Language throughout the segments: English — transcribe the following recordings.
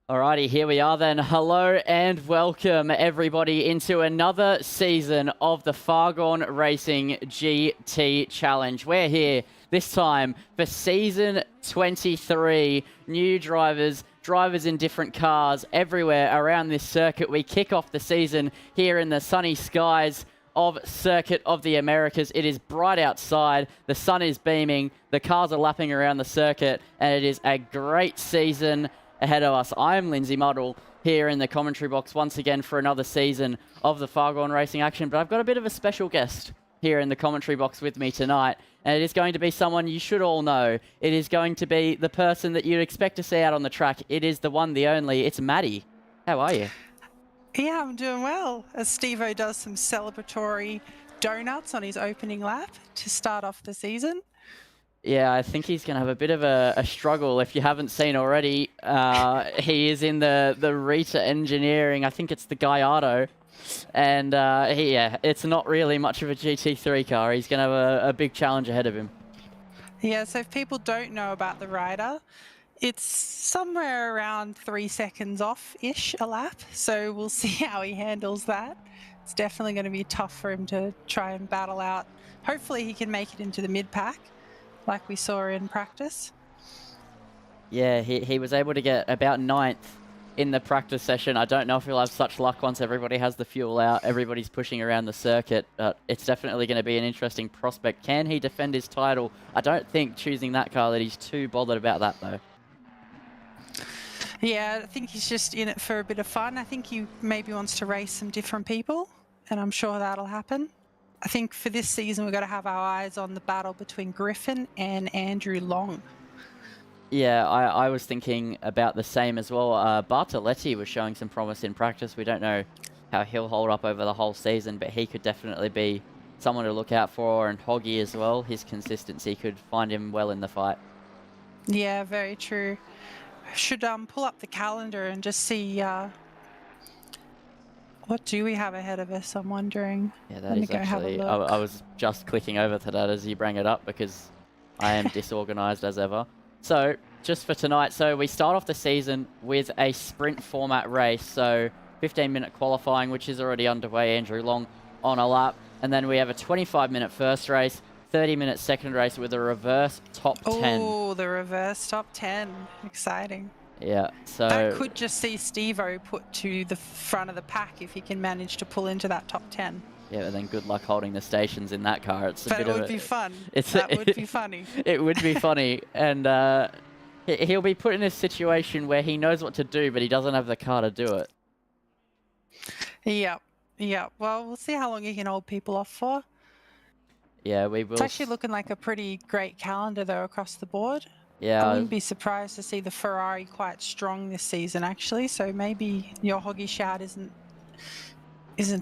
Alrighty, here we are then. Hello and welcome everybody into another season of the Fargone Racing GT Challenge. We're here this time for season 23. New drivers, drivers in different cars everywhere around this circuit. We kick off the season here in the sunny skies of Circuit of the Americas. It is bright outside, the sun is beaming, the cars are lapping around the circuit, and it is a great season ahead of us. I'm Lindsay Muddle here in the commentary box once again for another season of the Fargone Racing action, but I've got a bit of a special guest here in the commentary box with me tonight, and it is going to be someone you should all know. It is going to be the person that you'd expect to see out on the track. It is the one, the only. It's Maddie. How are you? Yeah, I'm doing well. As Steve-O does some celebratory donuts on his opening lap to start off the season. Yeah, I think he's going to have a bit of a struggle. If you haven't seen already, he is in the Rita Engineering. I think it's the Gallardo. And it's not really much of a GT3 car. He's going to have a big challenge ahead of him. Yeah, so if people don't know about the rider, it's somewhere around 3 seconds off-ish a lap. So we'll see how he handles that. It's definitely going to be tough for him to try and battle out. Hopefully he can make it into the mid-pack, like we saw in practice. Yeah, he was able to get about 9th in the practice session. I don't know if he'll have such luck once everybody has the fuel out, everybody's pushing around the circuit. It's definitely going to be an interesting prospect. Can he defend his title? I don't think choosing that car that he's too bothered about that, though. Yeah, I think he's just in it for a bit of fun. I think he maybe wants to race some different people, and I'm sure that'll happen. I think for this season, we've got to have our eyes on the battle between Griffin and Andrew Long. Yeah, I was thinking about the same as well. Bartoletti was showing some promise in practice. We don't know how he'll hold up over the whole season, but he could definitely be someone to look out for. And Hoggy as well, his consistency could find him well in the fight. Yeah, very true. Should pull up the calendar and just see what do we have ahead of us, I'm wondering. Yeah, that is actually, I was just clicking over to that as you bring it up because I am disorganized as ever. So, just for tonight, so we start off the season with a sprint format race. So, 15-minute qualifying, which is already underway, Andrew Long on a lap. And then we have a 25-minute first race, 30-minute second race with a reverse top 10. Oh, the reverse top 10. Exciting. Yeah, so... that could just see Steve-O put to the front of the pack if he can manage to pull into that top 10. Yeah, but then good luck holding the stations in that car. It's a but bit it of would be fun. That would be funny. It would be funny. And he'll be put in a situation where he knows what to do, but he doesn't have the car to do it. Yep. Yeah. Well, we'll see how long he can hold people off for. Yeah, we will. It's actually looking like a pretty great calendar, though, across the board. Yeah. I wouldn't be surprised to see the Ferrari quite strong this season, actually. So maybe your Hoggy shout isn't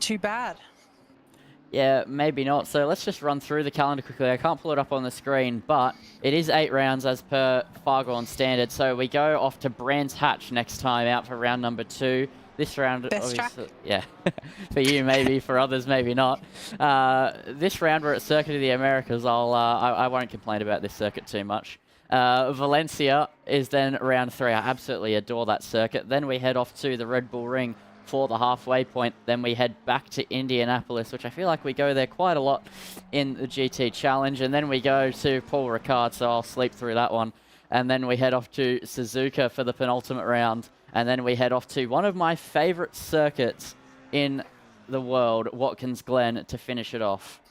too bad. Yeah, maybe not. So let's just run through the calendar quickly. I can't pull it up on the screen, but it is 8 rounds as per Fargone standard. So we go off to Brands Hatch next time out for round number 2. This round, best track. Yeah, for you maybe, for others maybe not. This round we're at Circuit of the Americas. I won't complain about this circuit too much. Valencia is then round 3. I absolutely adore that circuit. Then we head off to the Red Bull Ring for the halfway point. Then we head back to Indianapolis, which I feel like we go there quite a lot in the GT Challenge. And then we go to Paul Ricard, so I'll sleep through that one. And then we head off to Suzuka for the penultimate round. And then we head off to one of my favorite circuits in the world, Watkins Glen, to finish it off.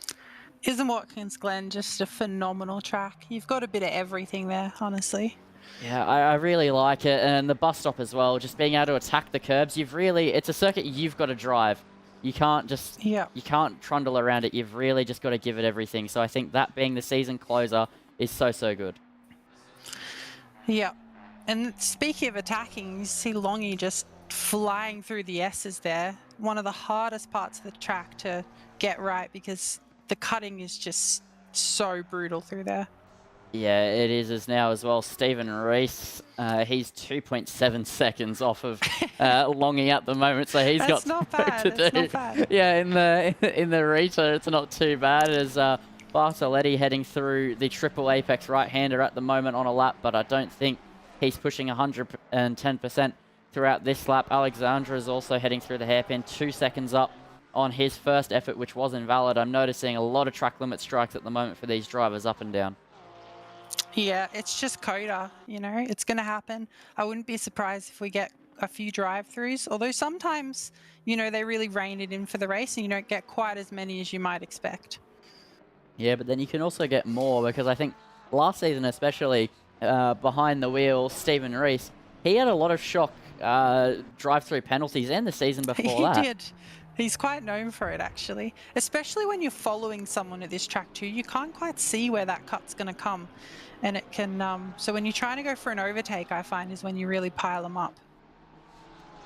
Isn't Watkins Glen just a phenomenal track? You've got a bit of everything there, honestly. Yeah, I really like it. And the bus stop as well, just being able to attack the curbs. It's a circuit you've got to drive. You can't just, you can't trundle around it. You've really just got to give it everything. So I think that being the season closer is so good. Yeah. And speaking of attacking, you see Longy just flying through the S's there. One of the hardest parts of the track to get right because the cutting is just so brutal through there. Yeah, it is now as well. Stephen Reese, he's 2.7 seconds off of Longy at the moment, so he's got not bad. to do. Not bad. Yeah, in the Rita, it's not too bad. As Bartoletti heading through the triple apex right-hander at the moment on a lap, but I don't think he's pushing 110%. throughout this lap. Alexandra is also heading through the hairpin, 2 seconds up on his first effort, which was invalid. I'm noticing a lot of track limit strikes at the moment for these drivers up and down. Yeah, it's just Cota, you know, it's going to happen. I wouldn't be surprised if we get a few drive-throughs, although sometimes, you know, they really rein it in for the race and you don't get quite as many as you might expect. Yeah, but then you can also get more, because I think last season especially, behind the wheel, Stephen Reese, he had a lot of shock drive-through penalties, and the season before that. He did. He's quite known for it, actually, especially when you're following someone at this track too. You can't quite see where that cut's going to come, and it can, so when you're trying to go for an overtake, I find is when you really pile them up.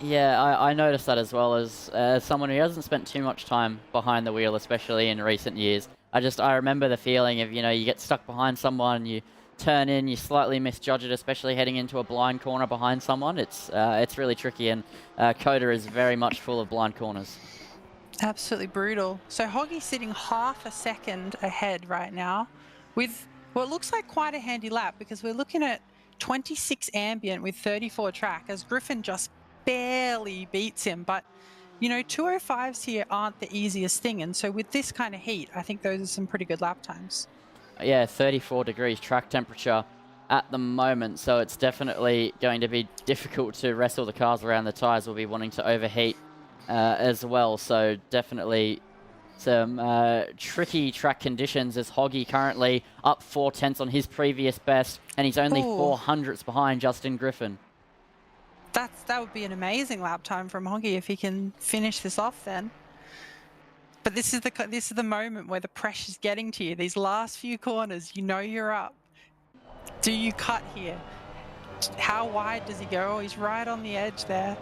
Yeah, I noticed that as well, as someone who hasn't spent too much time behind the wheel, especially in recent years. I remember the feeling of, you know, you get stuck behind someone, you turn in, you slightly misjudge it, especially heading into a blind corner behind someone. It's really tricky, and Cota is very much full of blind corners. Absolutely brutal. So Hoggy's sitting half a second ahead right now with what looks like quite a handy lap, because we're looking at 26 ambient with 34 track, as Griffin just barely beats him. But, you know, 205s here aren't the easiest thing. And so with this kind of heat, I think those are some pretty good lap times. Yeah, 34 degrees track temperature at the moment, so it's definitely going to be difficult to wrestle the cars around. The tyres will be wanting to overheat as well, so definitely some tricky track conditions, as Hoggy currently up 4/10 on his previous best, and he's only 400ths behind Justin Griffin. That would be an amazing lap time from Hoggy if he can finish this off then. But this is the moment where the pressure's getting to you. These last few corners, you know you're up. Do you cut here? How wide does he go? Oh, he's right on the edge there.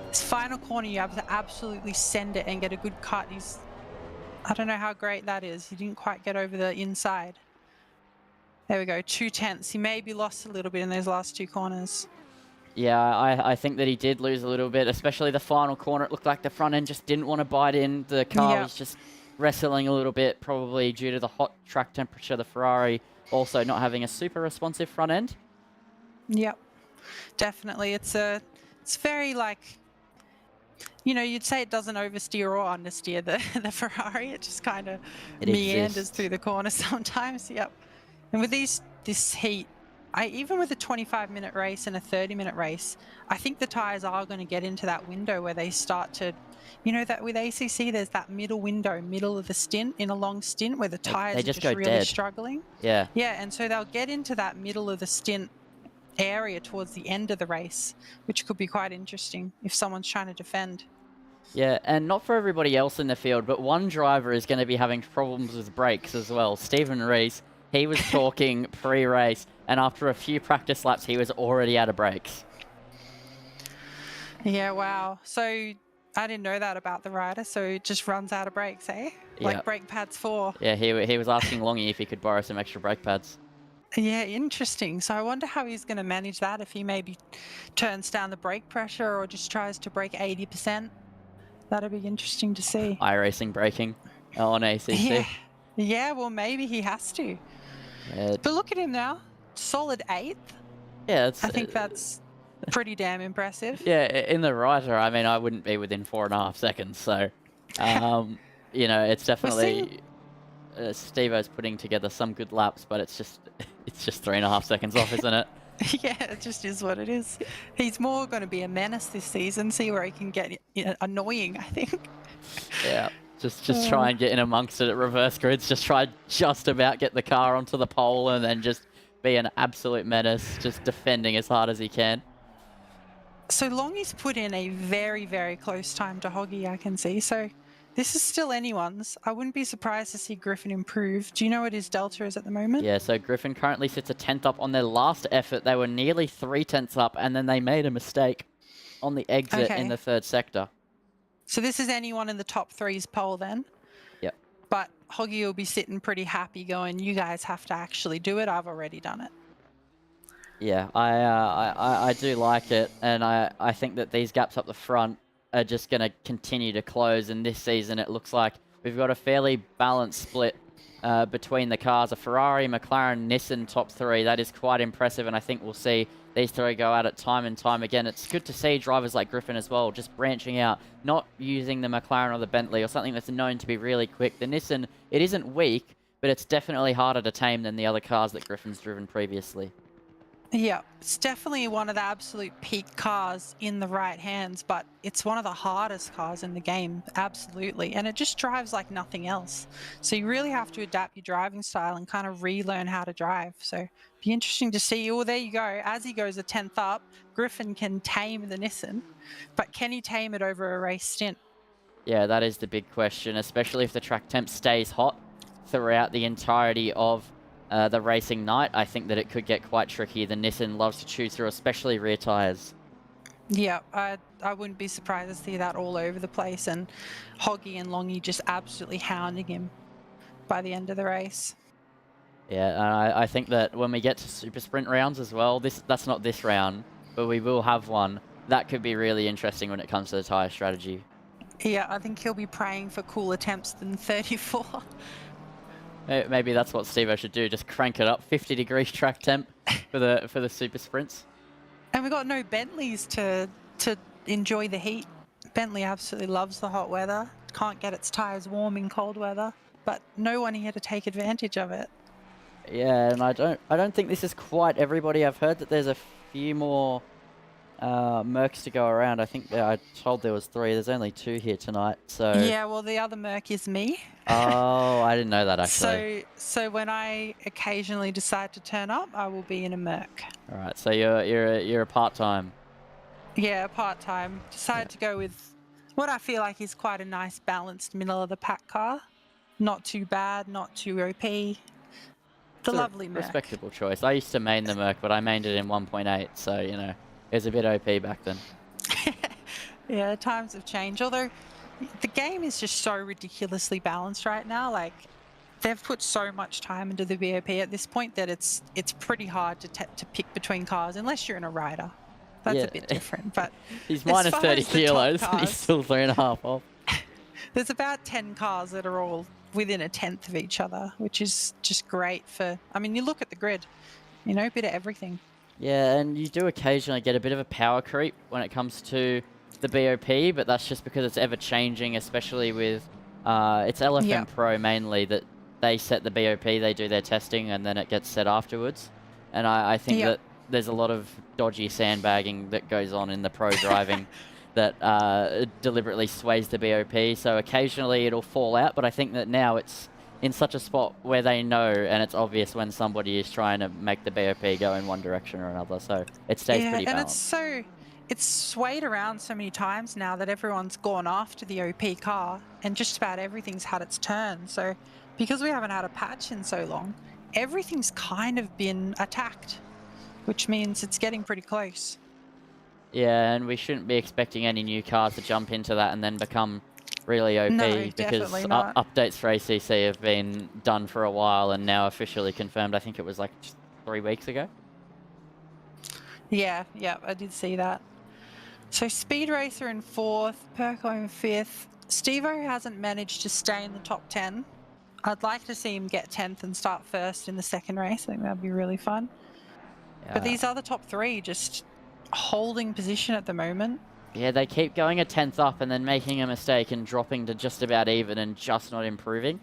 This final corner, you have to absolutely send it and get a good cut. I don't know how great that is. He didn't quite get over the inside. There we go, 2/10. He maybe lost a little bit in those last two corners. Yeah, I think that he did lose a little bit, especially the final corner. It looked like the front end just didn't want to bite in. The car was just wrestling a little bit, probably due to the hot track temperature. The Ferrari also not having a super responsive front end. Yep, definitely. It's very, like, you know, you'd say it doesn't oversteer or understeer the Ferrari. It just kind of meanders through the corner sometimes. Yep. And with this heat, even with a 25-minute race and a 30-minute race, I think the tyres are going to get into that window where they start to, you know, that with ACC, there's that middle window, middle of the stint, in a long stint, where the tyres are just really struggling. Yeah. Yeah, and so they'll get into that middle of the stint area towards the end of the race, which could be quite interesting if someone's trying to defend. Yeah, and not for everybody else in the field, but one driver is going to be having problems with brakes as well. Stephen Reese, he was talking pre-race, and after a few practice laps, he was already out of brakes. Yeah, wow. So I didn't know that about the rider, so it just runs out of brakes, eh? Like brake pads 4. Yeah, he was asking Longy if he could borrow some extra brake pads. Yeah, interesting. So I wonder how he's going to manage that, if he maybe turns down the brake pressure or just tries to brake 80%. That'd be interesting to see. iRacing braking on ACC. Yeah, well, maybe he has to. Yeah. But look at him now. Solid 8th. Yeah, I think that's pretty damn impressive. Yeah, in the Ryder, I mean, I wouldn't be within 4.5 seconds. So, you know, it's definitely Steve-O's putting together some good laps, but it's just 3.5 seconds off, isn't it? Yeah, it just is what it is. He's more going to be a menace this season. See where he can get annoying, I think. Yeah, just try and get in amongst it at reverse grids. Just try about get the car onto the pole and then just be an absolute menace, just defending as hard as he can. So Longy's put in a very, very close time to Hoggy, I can see. So this is still anyone's. I wouldn't be surprised to see Griffin improve. Do you know what his delta is at the moment? Yeah, so Griffin currently sits a 10th up on their last effort. They were nearly 3/10 up, and then they made a mistake on the exit in the third sector. So this is anyone in the top 3's pole then? Yep. But Hoggy will be sitting pretty happy going, you guys have to actually do it. I've already done it. Yeah, I do like it, and I think that these gaps up the front are just going to continue to close, and this season it looks like we've got a fairly balanced split between the cars. A Ferrari, McLaren, Nissan top 3. That is quite impressive, and I think we'll see these three go at it time and time again. It's good to see drivers like Griffin as well, just branching out, not using the McLaren or the Bentley or something that's known to be really quick. The Nissan, it isn't weak, but it's definitely harder to tame than the other cars that Griffin's driven previously. Yeah, it's definitely one of the absolute peak cars in the right hands, but it's one of the hardest cars in the game, absolutely. And it just drives like nothing else. So you really have to adapt your driving style and kind of relearn how to drive. So be interesting to see. Oh, there you go. As he goes a 10th up, Griffin can tame the Nissan, but can he tame it over a race stint? Yeah, that is the big question, especially if the track temp stays hot throughout the entirety of the racing night. I think that it could get quite tricky. The Nissan loves to chew through, especially rear tyres. Yeah, I wouldn't be surprised to see that all over the place, and Hoggy and Longy just absolutely hounding him by the end of the race. Yeah, and I think that when we get to super sprint rounds as well, that's not this round, but we will have one. That could be really interesting when it comes to the tyre strategy. Yeah, I think he'll be praying for cool attempts than 34. Maybe that's what Steve-O should do, just crank it up, 50 degrees track temp for the super sprints. And we've got no Bentleys to enjoy the heat. Bentley absolutely loves the hot weather, can't get its tyres warm in cold weather, but no one here to take advantage of it. Yeah, and I don't think this is quite everybody. I've heard that there's a few more Mercs to go around. I think I told there was 3. There's only 2 here tonight. So yeah, well, the other Merc is me. Oh, I didn't know that actually. So when I occasionally decide to turn up, I will be in a Merc. All right, so you're a part-time. Yeah, part-time. Decided to go with what I feel like is quite a nice balanced middle of the pack car. Not too bad, not too OP. The lovely Merc. Respectable choice. I used to main the Merc, but I mained it in 1.8, so you know it was a bit OP back then. Yeah, times have changed. Although the game is just so ridiculously balanced right now. Like they've put so much time into the BOP at this point that it's pretty hard to pick between cars unless you're in a rider. That's a bit different. But he's minus 30 kilos and he's still 3.5 off. There's about 10 cars that are all within a tenth of each other, which is just great for, I mean, you look at the grid, you know, a bit of everything. Yeah, and you do occasionally get a bit of a power creep when it comes to the BOP, but that's just because it's ever changing, especially with, it's LFM Pro mainly that they set the BOP, they do their testing, and then it gets set afterwards. And I think that there's a lot of dodgy sandbagging that goes on in the pro driving that deliberately sways the BOP. So occasionally it'll fall out, but I think that now it's in such a spot where they know and it's obvious when somebody is trying to make the BOP go in one direction or another. So it stays pretty balanced. And it's swayed around so many times now that everyone's gone after the OP car and just about everything's had its turn. So because we haven't had a patch in so long, everything's kind of been attacked, which means it's getting pretty close. Yeah, and we shouldn't be expecting any new cars to jump into that and then become really OP, because updates for ACC have been done for a while and now officially confirmed. I think it was like 3 weeks ago. Yeah, I did see that. So Speed Racer in 4th, Perko in 5th. Steve-O hasn't managed to stay in the top 10. I'd like to see him get 10th and start 1st in the second race. I think that'd be really fun. Yeah. But these other top 3 just holding position at the moment. Yeah, they keep going a 10th up and then making a mistake and dropping to just about even and just not improving.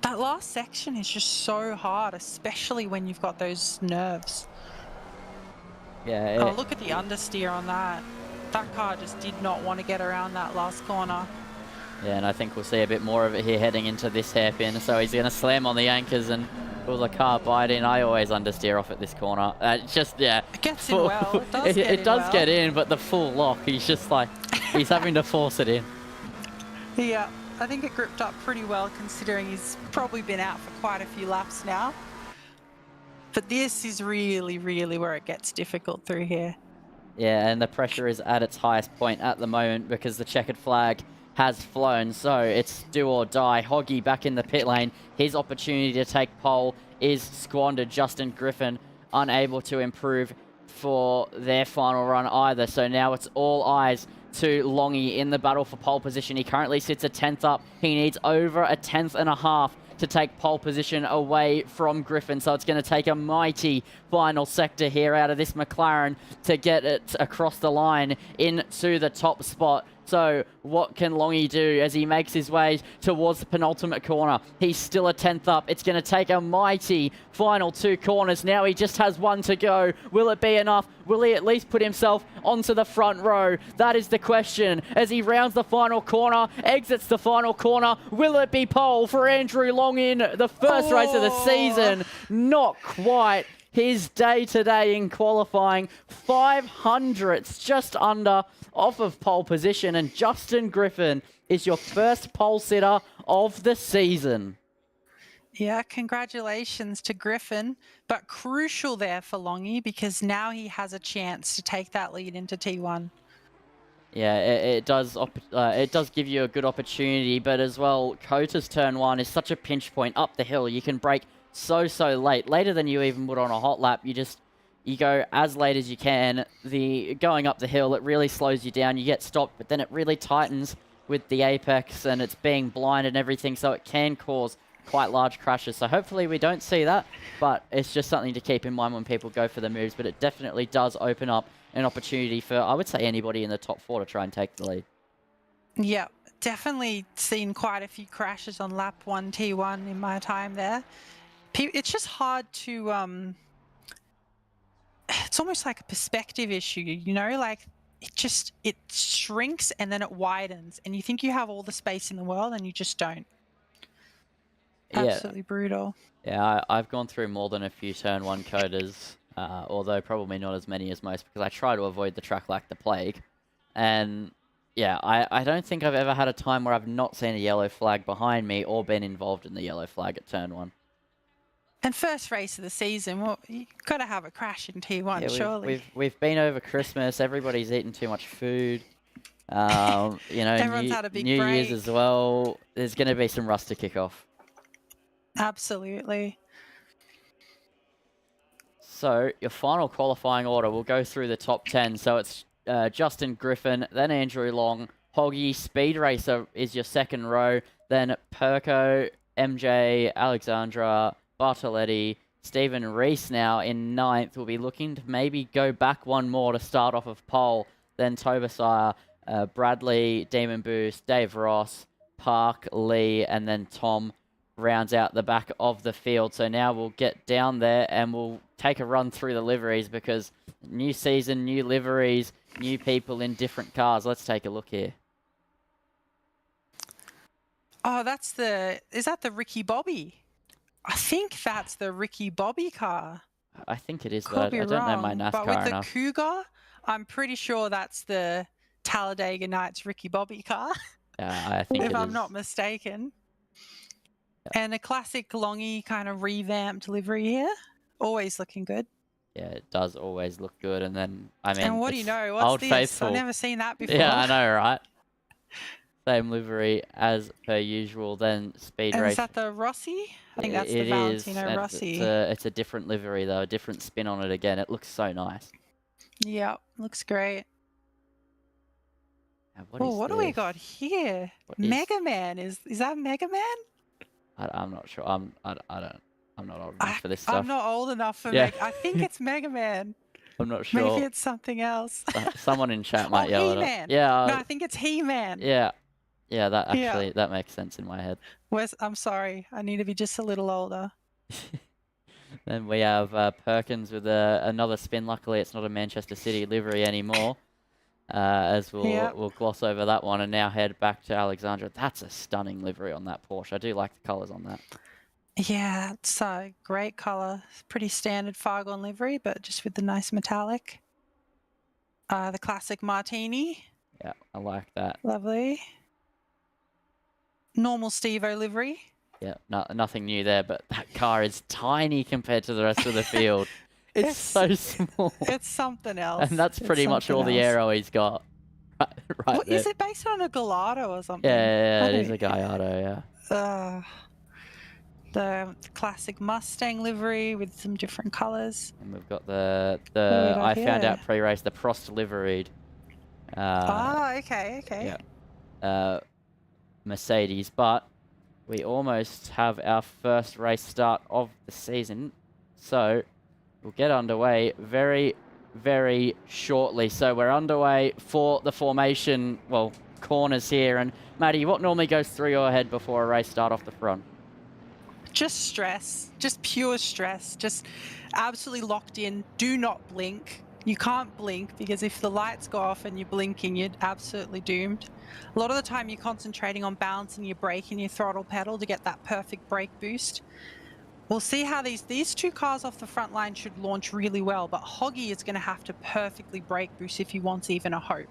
That last section is just so hard, especially when you've got those nerves. Yeah. Oh, look at the understeer on that. That car just did not want to get around that last corner. Yeah, and I think we'll see a bit more of it here heading into this hairpin. So he's going to slam on the anchors and will the car bite in. I always understeer off at this corner. Just, yeah. It gets in well. It does get in, but the full lock, he's just like, he's having to force it in. Yeah, I think it gripped up pretty well considering he's probably been out for quite a few laps now. But this is really, really where it gets difficult through here. Yeah, and the pressure is at its highest point at the moment because the checkered flag has flown, so it's do or die. Hoggy back in the pit lane. His opportunity to take pole is squandered. Justin Griffin unable to improve for their final run either. So now it's all eyes to Longy in the battle for pole position. He currently sits a 10th up. He needs over a 10th and a half to take pole position away from Griffin. So it's going to take a mighty final sector here out of this McLaren to get it across the line into the top spot. So what can Longy do as he makes his way towards the penultimate corner? He's still a 10th up. It's going to take a mighty final 2 corners. Now he just has 1 to go. Will it be enough? Will he at least put himself onto the front row? That is the question. As he rounds the final corner, exits the final corner, will it be pole for Andrew Long in the first race of the season? Not quite. His day today in qualifying, 500ths, just under, off of pole position. And Justin Griffin is your first pole sitter of the season. Yeah, congratulations to Griffin, but crucial there for Longy because now he has a chance to take that lead into T1. Yeah, it does give you a good opportunity, but as well, Cota's turn 1 is such a pinch point up the hill. You can brake so late, later than you even would on a hot lap. You go as late as you can. Going up the hill, it really slows you down. You get stopped, but then it really tightens with the apex and it's being blind and everything, so it can cause quite large crashes. So hopefully we don't see that, but it's just something to keep in mind when people go for the moves. But it definitely does open up an opportunity for, I would say, anybody in the top 4 to try and take the lead. Yeah, definitely seen quite a few crashes on lap 1 T1 in my time there. It's just hard to, it's almost like a perspective issue, you know, like it shrinks and then it widens and you think you have all the space in the world and you just don't. Absolutely brutal. Yeah, I've gone through more than a few turn 1 Cotas, although probably not as many as most because I try to avoid the track like the plague. And yeah, I don't think I've ever had a time where I've not seen a yellow flag behind me or been involved in the yellow flag at turn 1. And first race of the season, well, you've got to have a crash in T1, surely. We've been over Christmas. Everybody's eaten too much food. You know, everyone's had a big New break. Year's as well. There's going to be some rust to kick off. Absolutely. So your final qualifying order will go through the top 10. So it's Justin Griffin, then Andrew Long, Hoggy, Speed Racer is your second row, then Perko, MJ, Alexandra, Bartoletti, Stephen Reese now in 9th. Will be looking to maybe go back one more to start off of pole. Then Tobasire, Bradley, Demon Boost, Dave Ross, Park, Lee, and then Tom rounds out the back of the field. So now we'll get down there and we'll take a run through the liveries because new season, new liveries, new people in different cars. Let's take a look here. Oh, is that the Ricky Bobby? I think that's the Ricky Bobby car. I think it is, but I don't know my NASCAR But with enough. the Cougar, I'm pretty sure that's the Talladega Nights Ricky Bobby car. Yeah, I think if I'm not mistaken. Yeah. And a classic Longy kind of revamped livery here. Always looking good. Yeah, it does always look good. And then, I mean, and what do you know? What's Old this? Faithful. I've never seen that before. Yeah, I know, right? Same livery as per usual. Then Speed Race. Is that the Rossi? I think that's the Valentino Rossi. It's a different livery though, a different spin on it again. It looks so nice. Yeah, looks great. What do we got here? Mega Man. Is that Mega Man? I'm not sure. I'm not old enough for this stuff. I'm not old enough for I think it's Mega Man. I'm not sure. Maybe it's something else. Someone in chat might yell He-Man. it. Yeah. No, I think it's He-Man. Yeah. Yeah, that makes sense in my head. I'm sorry. I need to be just a little older. Then we have Perkins with another spin. Luckily, it's not a Manchester City livery anymore. As we'll gloss over that one and now head back to Alexandra. That's a stunning livery on that Porsche. I do like the colours on that. Yeah, it's a great colour. Pretty standard Fargone livery, but just with the nice metallic. The classic Martini. Yeah, I like that. Lovely. Normal Steve-O livery. Yeah, nothing new there, but that car is tiny compared to the rest of the field. It's so small. It's something else. And that's pretty much all the aero he's got. Right there. Is it based on a Gallardo or something? Yeah, it is a Gallardo, yeah. The classic Mustang livery with some different colours. And we've got I found out pre-race, the Prost liveried. Okay. Yeah. Mercedes, but we almost have our first race start of the season. So we'll get underway very, very shortly. So we're underway for the formation, well, corners here. And Maddie, what normally goes through your head before a race start off the front? Just stress, just pure stress, just absolutely locked in. Do not blink. You can't blink because if the lights go off and you're blinking, you're absolutely doomed. A lot of the time you're concentrating on balancing your brake and your throttle pedal to get that perfect brake boost. We'll see how these two cars off the front line should launch really well, but Hoggy is going to have to perfectly brake boost if he wants even a hope.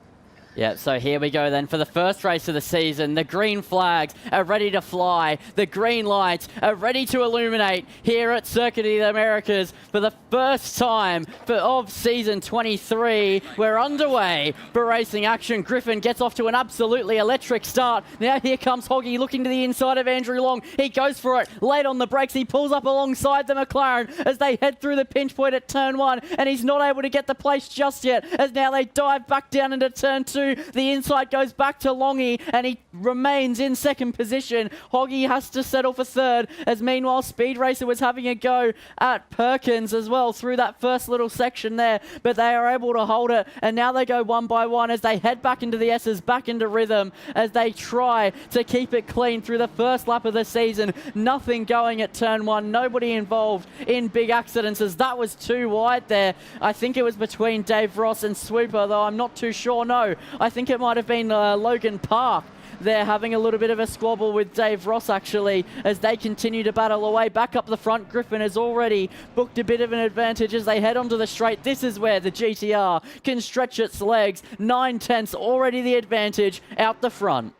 Yeah, so here we go then for the first race of the season. The green flags are ready to fly. The green lights are ready to illuminate here at Circuit of the Americas for the first time of season 23. We're underway for racing action. Griffin gets off to an absolutely electric start. Now here comes Hoggy looking to the inside of Andrew Long. He goes for it late on the brakes. He pulls up alongside the McLaren as they head through the pinch point at turn 1, and he's not able to get the place just yet as now they dive back down into turn 2. The inside goes back to Longy, and he remains in second position. Hoggy has to settle for third, as meanwhile Speed Racer was having a go at Perkins as well through that first little section there, but they are able to hold it, and now they go one by one as they head back into the S's, back into rhythm, as they try to keep it clean through the first lap of the season. Nothing going at turn 1, nobody involved in big accidents, as that was too wide there. I think it was between Dave Ross and Swooper, though I'm not too sure. No, I think it might have been Logan Park. They're having a little bit of a squabble with Dave Ross, actually, as they continue to battle away. Back up the front, Griffin has already booked a bit of an advantage as they head onto the straight. This is where the GTR can stretch its legs. 9/10 already the advantage out the front.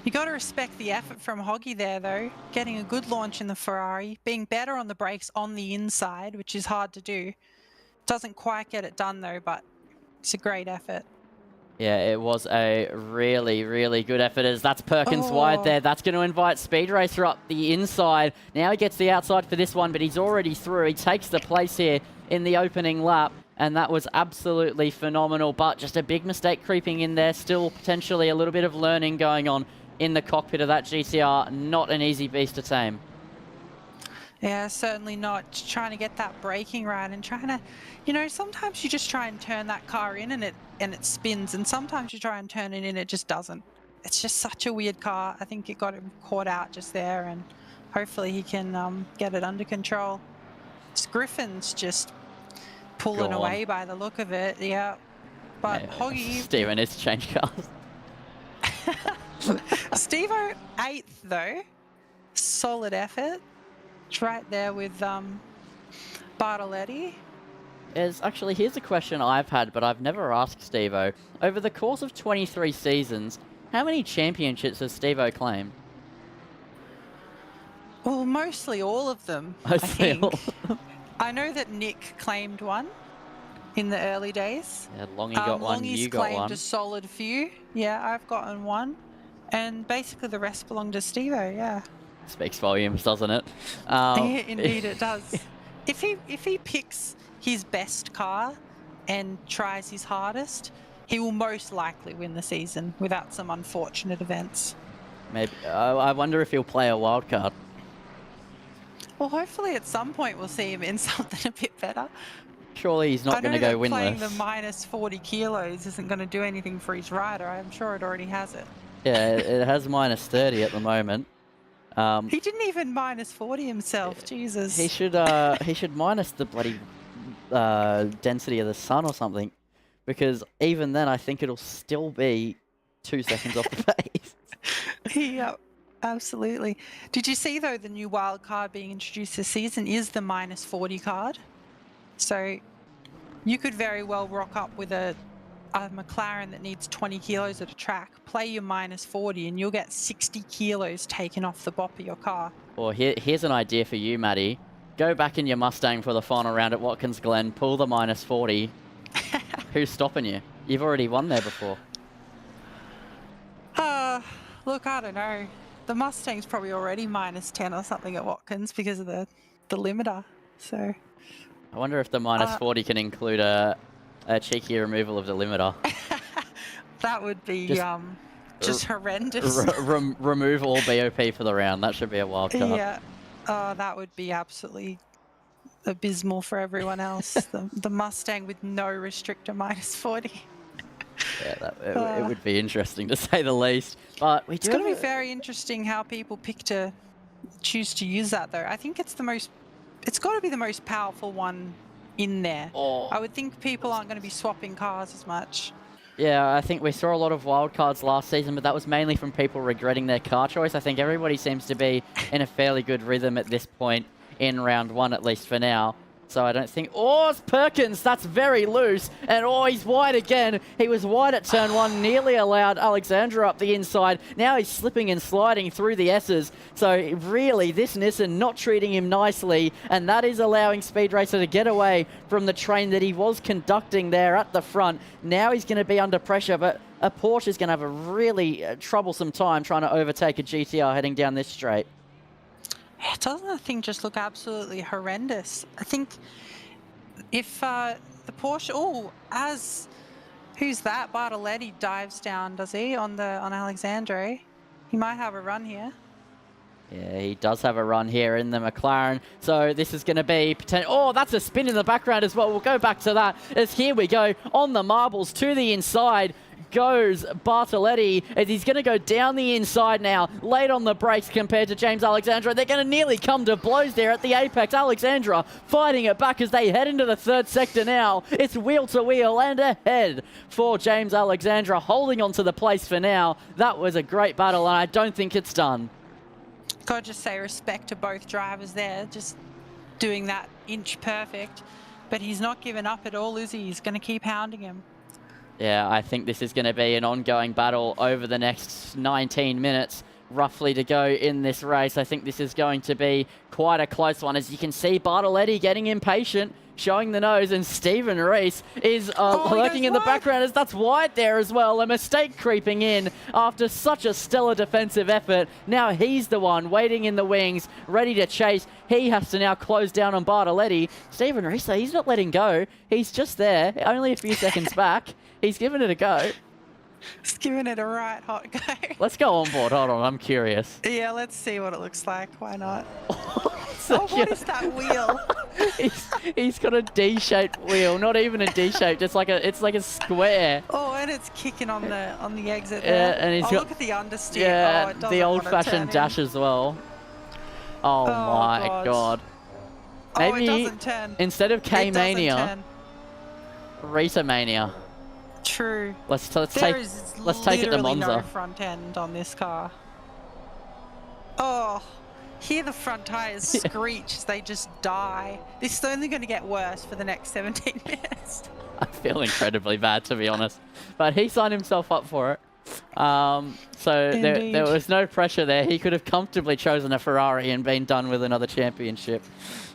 You got to respect the effort from Hoggy there, though. Getting a good launch in the Ferrari, being better on the brakes on the inside, which is hard to do. Doesn't quite get it done, though, but it's a great effort. Yeah, it was a really, really good effort, as that's Perkins wide there. That's going to invite Speed Racer up the inside. Now he gets the outside for this one, but he's already through. He takes the place here in the opening lap, and that was absolutely phenomenal, but just a big mistake creeping in there. Still potentially a little bit of learning going on in the cockpit of that GTR. Not an easy beast to tame. Yeah, certainly not. Just trying to get that braking right and trying to, you know, sometimes you just try and turn that car in and it spins, and sometimes you try and turn it in, it just doesn't. It's just such a weird car. I think it got him caught out just there, and hopefully he can get it under control. Griffin's just pulling away by the look of it, yeah. But yeah, Hoggy... Steven needs to change cars. Steve-O 8th though. Solid effort. It's right there with Bartoletti. Here's a question I've had, but I've never asked Steve-O. Over the course of 23 seasons, how many championships has Steve-O claimed? Well, mostly all of them, Mostly I think. all of them. I know that Nick claimed one in the early days. Yeah, Longy got one, you got one. Longy's claimed a solid few. Yeah, I've gotten one. And basically the rest belong to Steve-O, yeah. Speaks volumes, doesn't it? Yeah, indeed it does. If he picks his best car and tries his hardest, he will most likely win the season without some unfortunate events. Maybe. I wonder if he'll play a wild card. Well, hopefully at some point we'll see him in something a bit better. Surely he's not going to go winless. Playing the minus 40 kilos isn't going to do anything for his rider. I'm sure it already has it. Yeah, it has minus 30 at the moment. He didn't even minus 40 himself. Jesus. He should minus the bloody density of the sun or something, because even then I think it'll still be 2 seconds off the pace. Yeah, absolutely. Did you see though the new wild card being introduced this season is the minus 40 card? So you could very well rock up with a McLaren that needs 20 kilos at a track, play your minus 40 and you'll get 60 kilos taken off the bop of your car. Well, here's an idea for you, Maddie. Go back in your Mustang for the final round at Watkins Glen, pull the minus 40. Who's stopping you? You've already won there before. Look, I don't know. The Mustang's probably already minus 10 or something at Watkins because of the limiter. So I wonder if the minus 40 can include a cheeky removal of the limiter. That would be just horrendous. Remove all BOP for the round. That should be a wild card. Yeah. Oh, that would be absolutely abysmal for everyone else. the Mustang with no restrictor -40. Yeah, it would be interesting to say the least. But it's going to be very interesting how people choose to use that, though. I think it's got to be the most powerful one in there. I would think people aren't going to be swapping cars as much. Yeah, I think we saw a lot of wild cards last season, but that was mainly from people regretting their car choice. I think everybody seems to be in a fairly good rhythm at this point in round one, at least for now. So I don't think... Oh, it's Perkins! That's very loose. And he's wide again. He was wide at turn one, nearly allowed Alexandra up the inside. Now he's slipping and sliding through the S's. So really, this Nissan not treating him nicely. And that is allowing Speed Racer to get away from the train that he was conducting there at the front. Now he's going to be under pressure, but a Porsche is going to have a really troublesome time trying to overtake a GTR heading down this straight. Doesn't the thing just look absolutely horrendous? I think if the Porsche... Oh, who's that? Bartoletti dives down, does he, on Alexandre? He might have a run here. Yeah, he does have a run here in the McLaren. So this is going to be potential. Oh, that's a spin in the background as well. We'll go back to that as here we go on the marbles to the inside. Goes Bartoletti as he's going to go down the inside now, late on the brakes compared to James Alexandra. They're going to nearly come to blows there at the apex. Alexandra fighting it back as they head into the third sector now. It's wheel to wheel and ahead for James Alexandra, holding on to the place for now. That was a great battle, and I don't think it's done. Gotta just say respect to both drivers there, just doing that inch perfect. But he's not giving up at all, is he? He's going to keep hounding him. Yeah, I think this is going to be an ongoing battle over the next 19 minutes, roughly, to go in this race. I think this is going to be quite a close one. As you can see, Bartoletti getting impatient, showing the nose, and Stephen Reese is lurking in the background as that's wide there as well. A mistake creeping in after such a stellar defensive effort. Now he's the one waiting in the wings, ready to chase. He has to now close down on Bartoletti. Stephen Reese, he's not letting go. He's just there, only a few seconds back. He's giving it a go. He's giving it a right hot go. Let's go on board. Hold on, I'm curious. Yeah, let's see what it looks like. Why not? What is that wheel? he's got a D-shaped wheel. Not even a D-shaped. It's like a square. Oh, and it's kicking on the exit. Yeah, and he's got, look at the understeer. Yeah, the old-fashioned dash as well. Oh my god. Maybe it doesn't turn. Instead of K-Mania, Rita-Mania. True. Let's take it to Monza. No front end on this car. Oh, hear the front tires screech as they just die. This is only going to get worse for the next 17 minutes. I feel incredibly bad, to be honest, but he signed himself up for it. So there was no pressure there. He could have comfortably chosen a Ferrari and been done with another championship.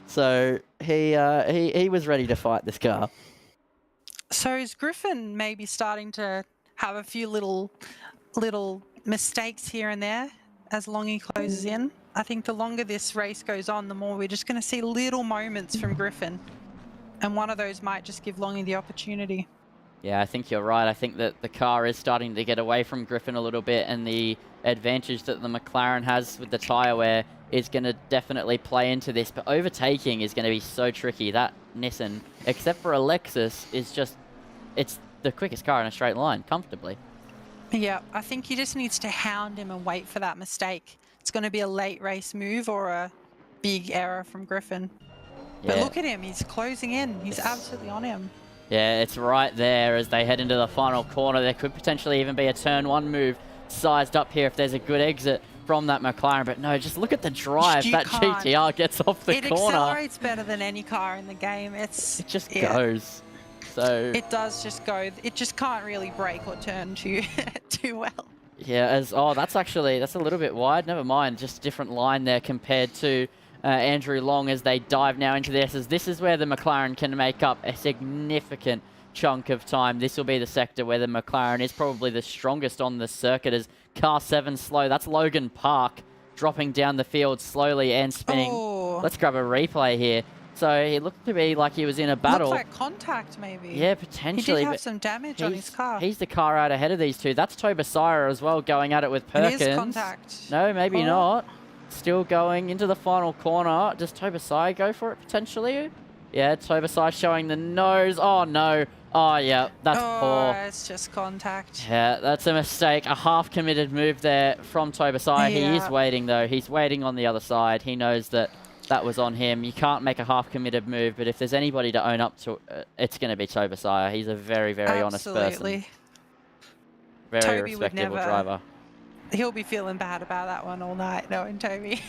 So he was ready to fight this car. So is Griffin maybe starting to have a few little mistakes here and there as Longy closes in? I think the longer this race goes on, the more we're just going to see little moments from Griffin. And one of those might just give Longy the opportunity. Yeah, I think you're right. I think that the car is starting to get away from Griffin a little bit, and the advantage that the McLaren has with the tyre wear is going to definitely play into this. But overtaking is going to be so tricky. That Nissan, except for a Lexus, is just... It's the quickest car in a straight line, comfortably. Yeah, I think he just needs to hound him and wait for that mistake. It's going to be a late race move or a big error from Griffin. But look at him, he's closing in. He's absolutely on him. Yeah, it's right there as they head into the final corner. There could potentially even be a turn one move sized up here if there's a good exit from that McLaren. But no, just look at the drive that GTR gets off the corner. It accelerates better than any car in the game. It just goes. So it does just go. It just can't really brake or turn too well. Yeah, that's a little bit wide. Never mind, just a different line there compared to Andrew Long as they dive now into the S's. This is where the McLaren can make up a significant chunk of time. This will be the sector where the McLaren is probably the strongest on the circuit as car 7 slow. That's Logan Park dropping down the field slowly and spinning. Oh. Let's grab a replay here. So he looked to be like he was in a battle. Looked like contact, maybe. Yeah, potentially. He did have some damage on his car. He's the car out ahead of these two. That's Tobasira as well, going at it with Perkins. It is contact. No, maybe not. Still going into the final corner. Does Tobasira go for it potentially? Yeah, Tobasira showing the nose. Oh, no. Oh, yeah, that's poor. It's just contact. Yeah, that's a mistake. A half-committed move there from Tobasira. Yeah. He is waiting, though. He's waiting on the other side. He knows that was on him. You can't make a half-committed move, but if there's anybody to own up to, it's going to be Tobasira. He's a very, very honest person. Very Toby respectable driver. He'll be feeling bad about that one all night, knowing Toby.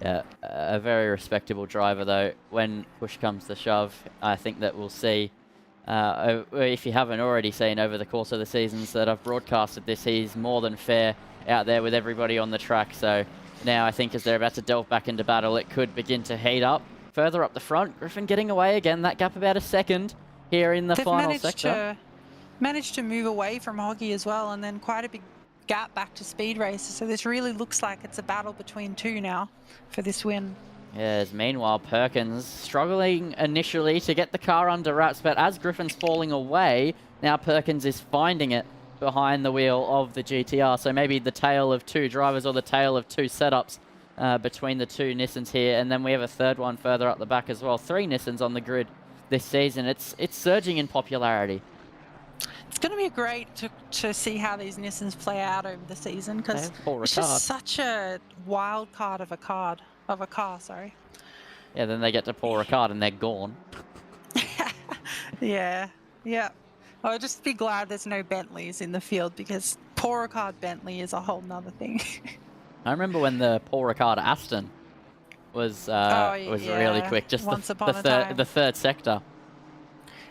Yeah, a very respectable driver, though. When push comes to shove, I think that we'll see, if you haven't already seen over the course of the seasons that I've broadcasted this, he's more than fair out there with everybody on the track. So now I think as they're about to delve back into battle, it could begin to heat up. Further up the front, Griffin getting away again. That gap about a second here in the final sector. Managed to move away from Hoggy as well, and then quite a big gap back to Speed Racer. So this really looks like it's a battle between two now for this win. Yes, meanwhile, Perkins struggling initially to get the car under wraps, but as Griffin's falling away, now Perkins is finding it behind the wheel of the GTR. So maybe the tale of two drivers or the tale of two setups between the two Nissans here. And then we have a third one further up the back as well. 3 Nissans on the grid this season. It's surging in popularity. It's going to be great to see how these Nissans play out over the season, because it's just such a wild card of a car. Sorry. Yeah, then they get to Paul Ricard and they're gone. Yeah. I'll just be glad there's no Bentleys in the field, because Paul Ricard Bentley is a whole nother thing. I remember when the Paul Ricard Aston was really quick, just the third sector.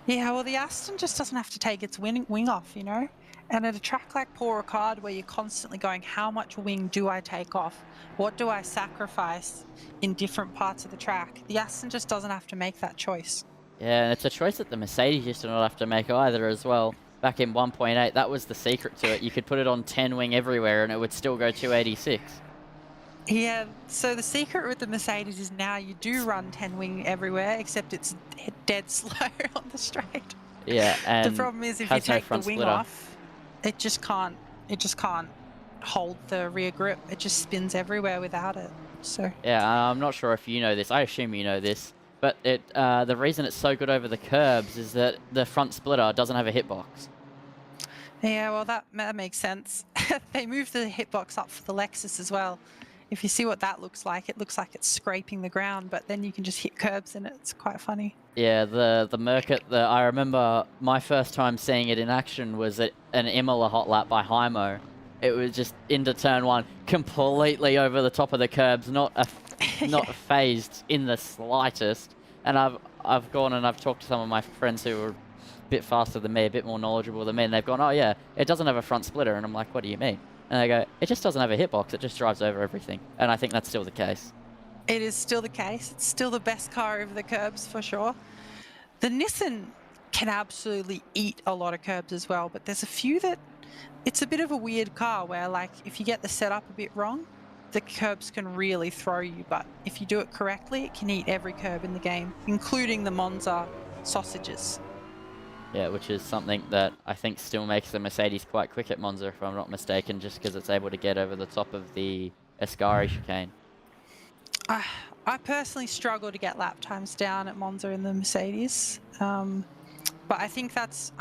Yeah, well, the Aston just doesn't have to take its wing off, you know? And at a track like Paul Ricard, where you're constantly going, how much wing do I take off? What do I sacrifice in different parts of the track? The Aston just doesn't have to make that choice. Yeah, and it's a choice that the Mercedes used to not have to make either as well. Back in 1.8, that was the secret to it. You could put it on 10 wing everywhere and it would still go 286. Yeah, so the secret with the Mercedes is now you do run 10 wing everywhere, except it's dead slow on the straight. Yeah, and the problem is if you take the wing off, it just can't hold the rear grip. It just spins everywhere without it. So yeah, I'm not sure if you know this. I assume you know this, but the reason it's so good over the curbs is that the front splitter doesn't have a hitbox. Yeah, well that makes sense. They moved the hitbox up for the Lexus as well. If you see what that looks like, it looks like it's scraping the ground, but then you can just hit curbs in it. It's quite funny. Yeah, the Merc I remember my first time seeing it in action was at an Imola hot lap by Hymo. It was just into turn 1, completely over the top of the curbs, not phased in the slightest. And I've gone and I've talked to some of my friends who were a bit faster than me, a bit more knowledgeable than me, and they've gone, oh yeah, it doesn't have a front splitter. And I'm like, what do you mean? And they go, it just doesn't have a hitbox, it just drives over everything. And I think that's still the case. It is still the case. It's still the best car over the curbs for sure. The Nissan can absolutely eat a lot of curbs as well, but there's a few that it's a bit of a weird car where, like, if you get the setup a bit wrong, the curbs can really throw you, but if you do it correctly, it can eat every curb in the game, including the Monza sausages. Yeah, which is something that I think still makes the Mercedes quite quick at Monza, if I'm not mistaken, just because it's able to get over the top of the Ascari chicane. I personally struggle to get lap times down at Monza in the Mercedes, but I think that's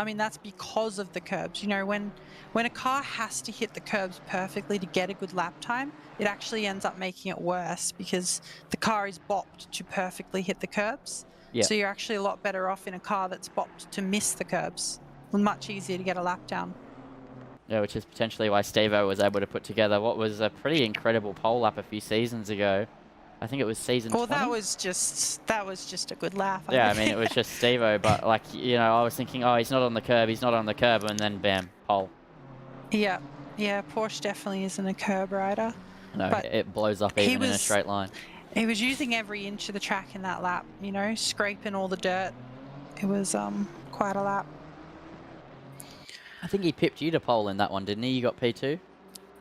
because of the curbs. You know, when a car has to hit the curbs perfectly to get a good lap time, it actually ends up making it worse because the car is bopped to perfectly hit the curbs. Yeah. So you're actually a lot better off in a car that's bopped to miss the curbs. Much easier to get a lap down. Yeah, which is potentially why Stevo was able to put together what was a pretty incredible pole lap a few seasons ago. I think it was season 20. Well, that was just a good lap. I mean, it was just Stevo, but like, you know, I was thinking, oh, he's not on the curb, and then bam, pole. Yeah, Porsche definitely isn't a curb rider. No, but it blows up even in a straight line. He was using every inch of the track in that lap, you know, scraping all the dirt. It was quite a lap. I think he pipped you to pole in that one, didn't he? You got P2?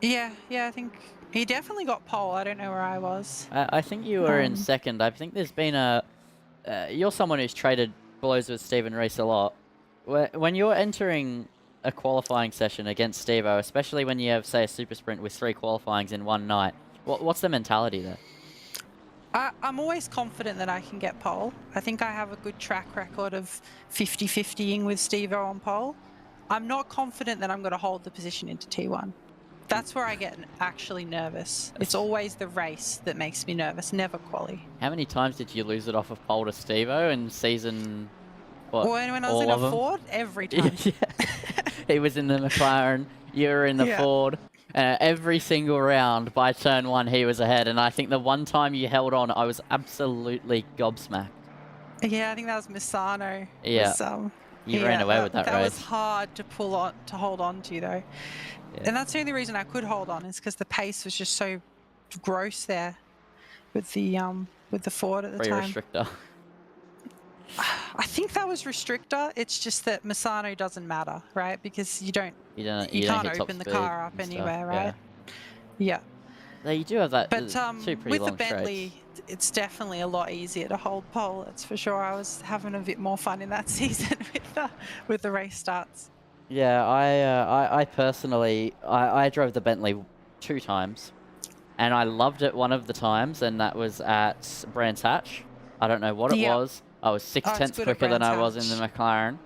Yeah, I think He definitely got pole. I don't know where I was. I think you were in second. I think there's been a... you're someone who's traded blows with Stephen Reese a lot. When you're entering a qualifying session against Steve-O, especially when you have, say, a super sprint with 3 qualifyings in one night, what's the mentality there? I'm always confident that I can get pole. I think I have a good track record of 50-50ing with Steve-O on pole. I'm not confident that I'm going to hold the position into T1. That's where I get actually nervous. It's always the race that makes me nervous, never quali. How many times did you lose it off of pole to Steve-O in season... What, when I was in a Ford, every time. Yeah. He was in the McLaren, you were in the Ford. Every single round by turn 1, he was ahead. And I think the one time you held on, I was absolutely gobsmacked. Yeah, I think that was Misano. Yeah. You ran away with that race. That was hard to hold on to, though. Yeah. And that's the only reason I could hold on, is because the pace was just so gross there with the Ford at the time. Restrictor. I think that was restrictor. It's just that Misano doesn't matter, right? Because you can't open the car up anywhere, right? Yeah. No, you do have that. But with the Bentley, it's definitely a lot easier to hold pole. That's for sure. I was having a bit more fun in that season with the race starts. Yeah, I personally drove the Bentley 2 times, and I loved it one of the times, and that was at Brands Hatch. I don't know what it was. I was 6/10 quicker than I was in the McLaren.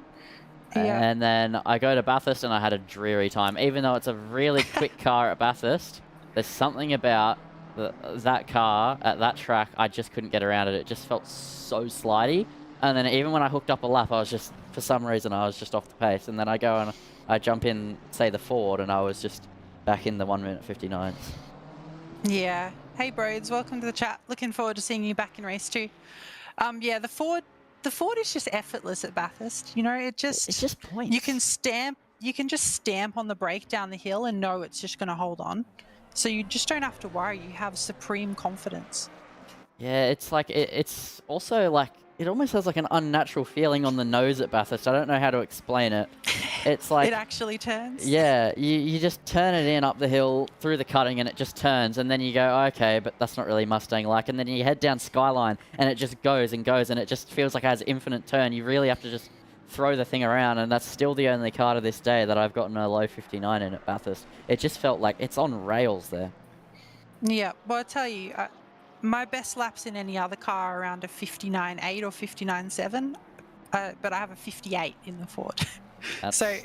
And then I go to Bathurst and I had a dreary time. Even though it's a really quick car at Bathurst, there's something about that car at that track, I just couldn't get around it. It just felt so slidey. And then even when I hooked up a lap, I was just, for some reason, I was just off the pace. And then I go and I jump in, say, the Ford, and I was just back in the 1:59s. Yeah. Hey, Broads, welcome to the chat. Looking forward to seeing you back in race 2. Yeah, the Ford is just effortless at Bathurst. You know, it's just points. You can just stamp on the brake down the hill and know it's just going to hold on. So you just don't have to worry. You have supreme confidence. Yeah, it's like it's also like it almost has like an unnatural feeling on the nose at Bathurst. I don't know how to explain it. It's like... It actually turns? Yeah, you just turn it in up the hill through the cutting and it just turns, and then you go, okay, but that's not really Mustang-like, and then you head down Skyline and it just goes and goes, and it just feels like it has infinite turn. You really have to just throw the thing around, and that's still the only car to this day that I've gotten a low 59 in at Bathurst. It just felt like it's on rails there. Yeah, well, I tell you... my best laps in any other car around a 59.8 or 59.7, but I have a 58 in the Ford. So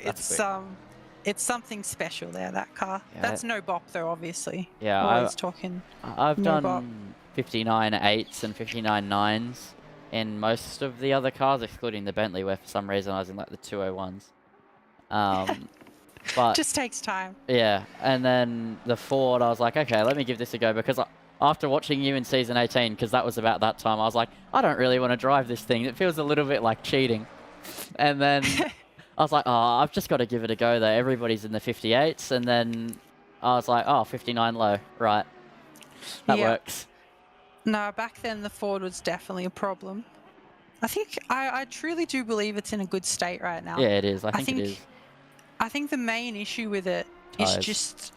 it's something special there, that car. Yeah. That's no bop though, obviously. Yeah, I've done 59.8s and 59.9s in most of the other cars, excluding the Bentley, where for some reason I was in like the 201s. But just takes time. Yeah, and then the Ford, I was like, okay, let me give this a go, because after watching you in season 18, because that was about that time, I was like, I don't really want to drive this thing. It feels a little bit like cheating. And then I was like, oh, I've just got to give it a go, though. Everybody's in the 58s. And then I was like, oh, 59 low. Right. That works. No, back then the Ford was definitely a problem. I think, I truly do believe it's in a good state right now. Yeah, it is. I think it is. I think the main issue with it is just...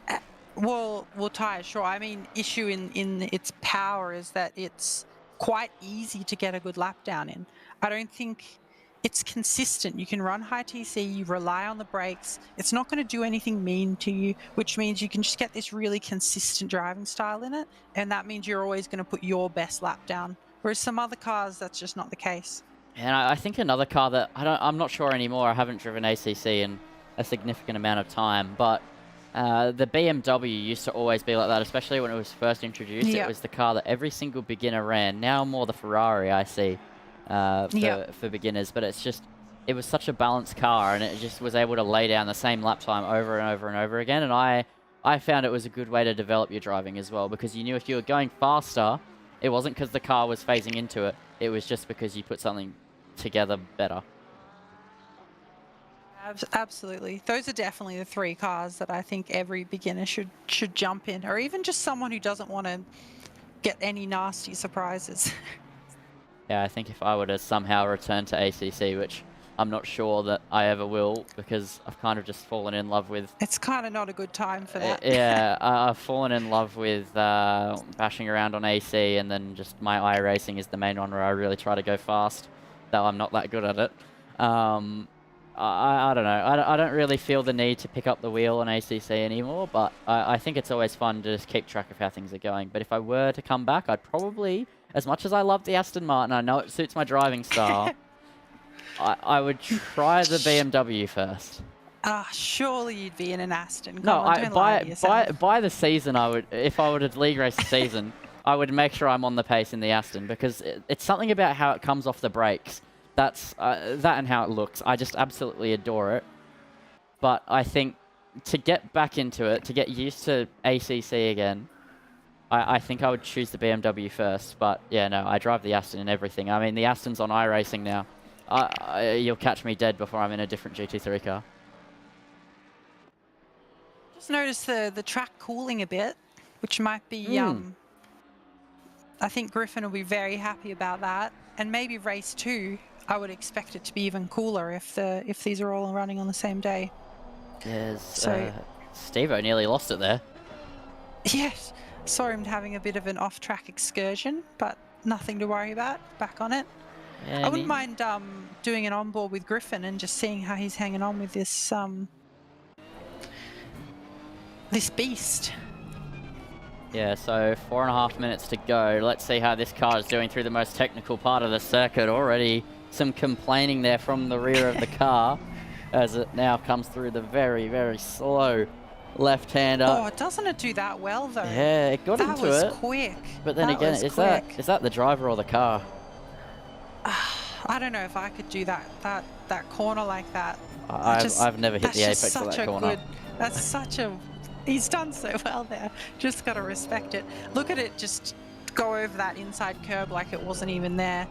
Well, tyres, sure. I mean, issue in its power is that it's quite easy to get a good lap down in. I don't think it's consistent. You can run high TC, you rely on the brakes. It's not going to do anything mean to you, which means you can just get this really consistent driving style in it, and that means you're always going to put your best lap down. Whereas some other cars, that's just not the case. And I think another car that I'm not sure anymore. I haven't driven ACC in a significant amount of time, but the BMW used to always be like that, especially when it was first introduced. It was the car that every single beginner ran. Now more the Ferrari I see for beginners, but it was such a balanced car, and it just was able to lay down the same lap time over and over and over again. And I found it was a good way to develop your driving as well, because you knew if you were going faster, it wasn't because the car was phasing into it. It was just because you put something together better. Absolutely. Those are definitely the 3 cars that I think every beginner should jump in, or even just someone who doesn't want to get any nasty surprises. Yeah, I think if I were to somehow return to ACC, which I'm not sure that I ever will, because I've kind of just fallen in love with... It's kind of not a good time for that. Yeah, I've fallen in love with bashing around on AC, and then just my iRacing is the main one where I really try to go fast, though I'm not that good at it. I don't know. I don't really feel the need to pick up the wheel on ACC anymore, but I think it's always fun to just keep track of how things are going. But if I were to come back, I'd probably, as much as I love the Aston Martin, I know it suits my driving style, I would try the BMW first. Surely you'd be in an Aston. Come No, on, don't lie to yourself. by the season, I would, if I were to league race the season, I would make sure I'm on the pace in the Aston, because it's something about how it comes off the brakes. That's that and how it looks. I just absolutely adore it. But I think to get back into it, to get used to ACC again, I think I would choose the BMW first. But yeah, no, I drive the Aston and everything. I mean, the Aston's on iRacing now. You'll catch me dead before I'm in a different GT3 car. Just notice the track cooling a bit, which might be... I think Griffin will be very happy about that. And maybe race 2, I would expect it to be even cooler if these are all running on the same day. Yes. So Steve-O nearly lost it there. Yes, saw him having a bit of an off-track excursion, but nothing to worry about. Back on it. Yeah, I wouldn't mind doing an onboard with Griffin and just seeing how he's hanging on with this this beast. Yeah, so 4.5 minutes to go. Let's see how this car is doing through the most technical part of the circuit. Already some complaining there from the rear of the car as it now comes through the very, very slow left-hander. Oh, doesn't it do that well, though? Yeah, it got into it. That was quick. But then again, is that the driver or the car? I don't know if I could do that corner like that. I've never hit the apex of that corner. That's such a... He's done so well there. Just got to respect it. Look at it just go over that inside curb like it wasn't even there.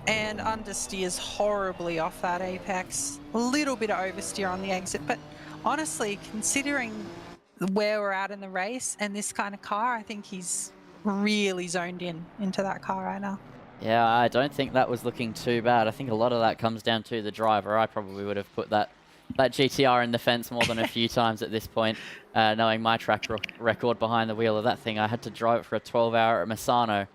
And understeers horribly off that apex. A little bit of oversteer on the exit. But honestly, considering where we're at in the race and this kind of car, I think he's really zoned into that car right now. Yeah, I don't think that was looking too bad. I think a lot of that comes down to the driver. I probably would have put that GTR in the fence more than a few times at this point, knowing my track record behind the wheel of that thing. I had to drive it for a 12-hour at Misano.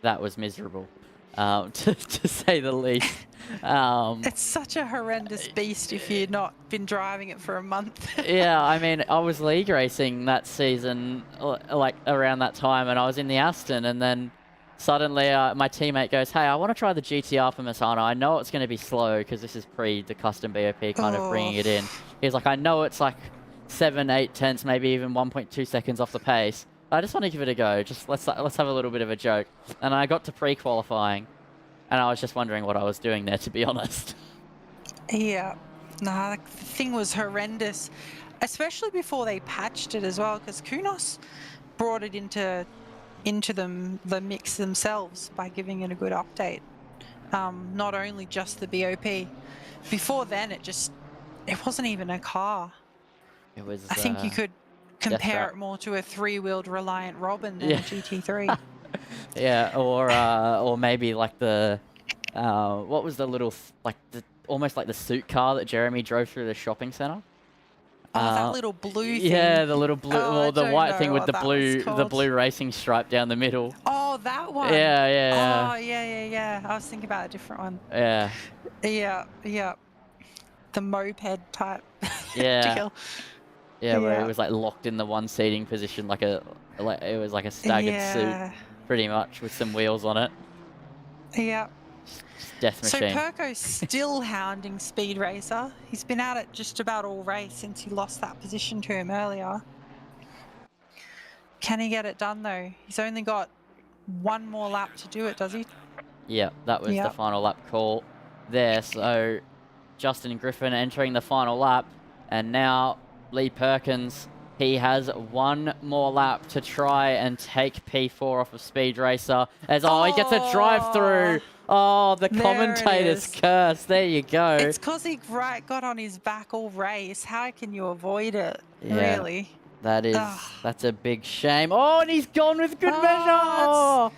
That was miserable, to say the least. It's such a horrendous beast if you've not been driving it for a month. Yeah, I mean, I was league racing that season, like around that time, and I was in the Aston, and then suddenly my teammate goes, hey, I want to try the GTR for Misano. I know it's going to be slow because this is pre the custom BOP kind of bringing it in. He's like, I know it's like 7, 8 tenths, maybe even 1.2 seconds off the pace. I just want to give it a go. Just let's have a little bit of a joke. And I got to pre-qualifying, and I was just wondering what I was doing there, to be honest. Yeah. Nah, the thing was horrendous, especially before they patched it as well, because Kunos brought it into the mix themselves by giving it a good update. Not only just the BOP. Before then, it wasn't even a car. It was. I think you could compare it more to a 3-wheeled Reliant Robin than a GT3. Yeah, or maybe like the what was the little almost like the suit car that Jeremy drove through the shopping center. Oh, that little blue thing. Yeah, the little blue, or the white thing with the blue racing stripe down the middle. Oh, that one. Yeah. Oh, yeah. I was thinking about a different one. Yeah. Yeah. The moped type deal. Yeah, where Yeah. it was like locked in the one seating position, it was like a staggered suit, pretty much, with some wheels on it. Yeah. Death machine. So Perko's still hounding Speed Racer. He's been at it just about all race since he lost that position to him earlier. Can he get it done though? He's only got one more lap to do it, does he? Yeah, that was the final lap call there. So Justin Griffin entering the final lap, and now Lee Perkins, he has one more lap to try and take P4 off of Speed Racer. He gets a drive through. Oh, the commentator's curse. There you go. It's because he got on his back all race. How can you avoid it? Yeah, really? That's a big shame. Oh, and he's gone with good measure.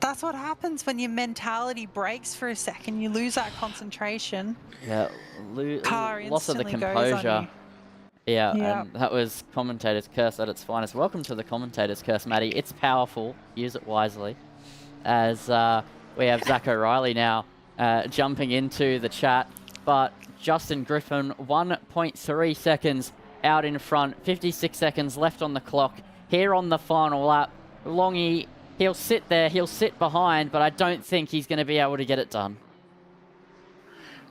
That's what happens when your mentality breaks for a second. You lose that concentration. Yeah, Car loss of the instantly goes on composure. you. Yeah, Yeah. and that was commentator's curse at its finest. Welcome to the commentator's curse, Maddie. It's powerful. Use it wisely. As we have Zach O'Reilly now jumping into the chat. But Justin Griffin, 1.3 seconds out in front. 56 seconds left on the clock. Here on the final lap. Longy, he'll sit there. He'll sit behind, but I don't think he's going to be able to get it done.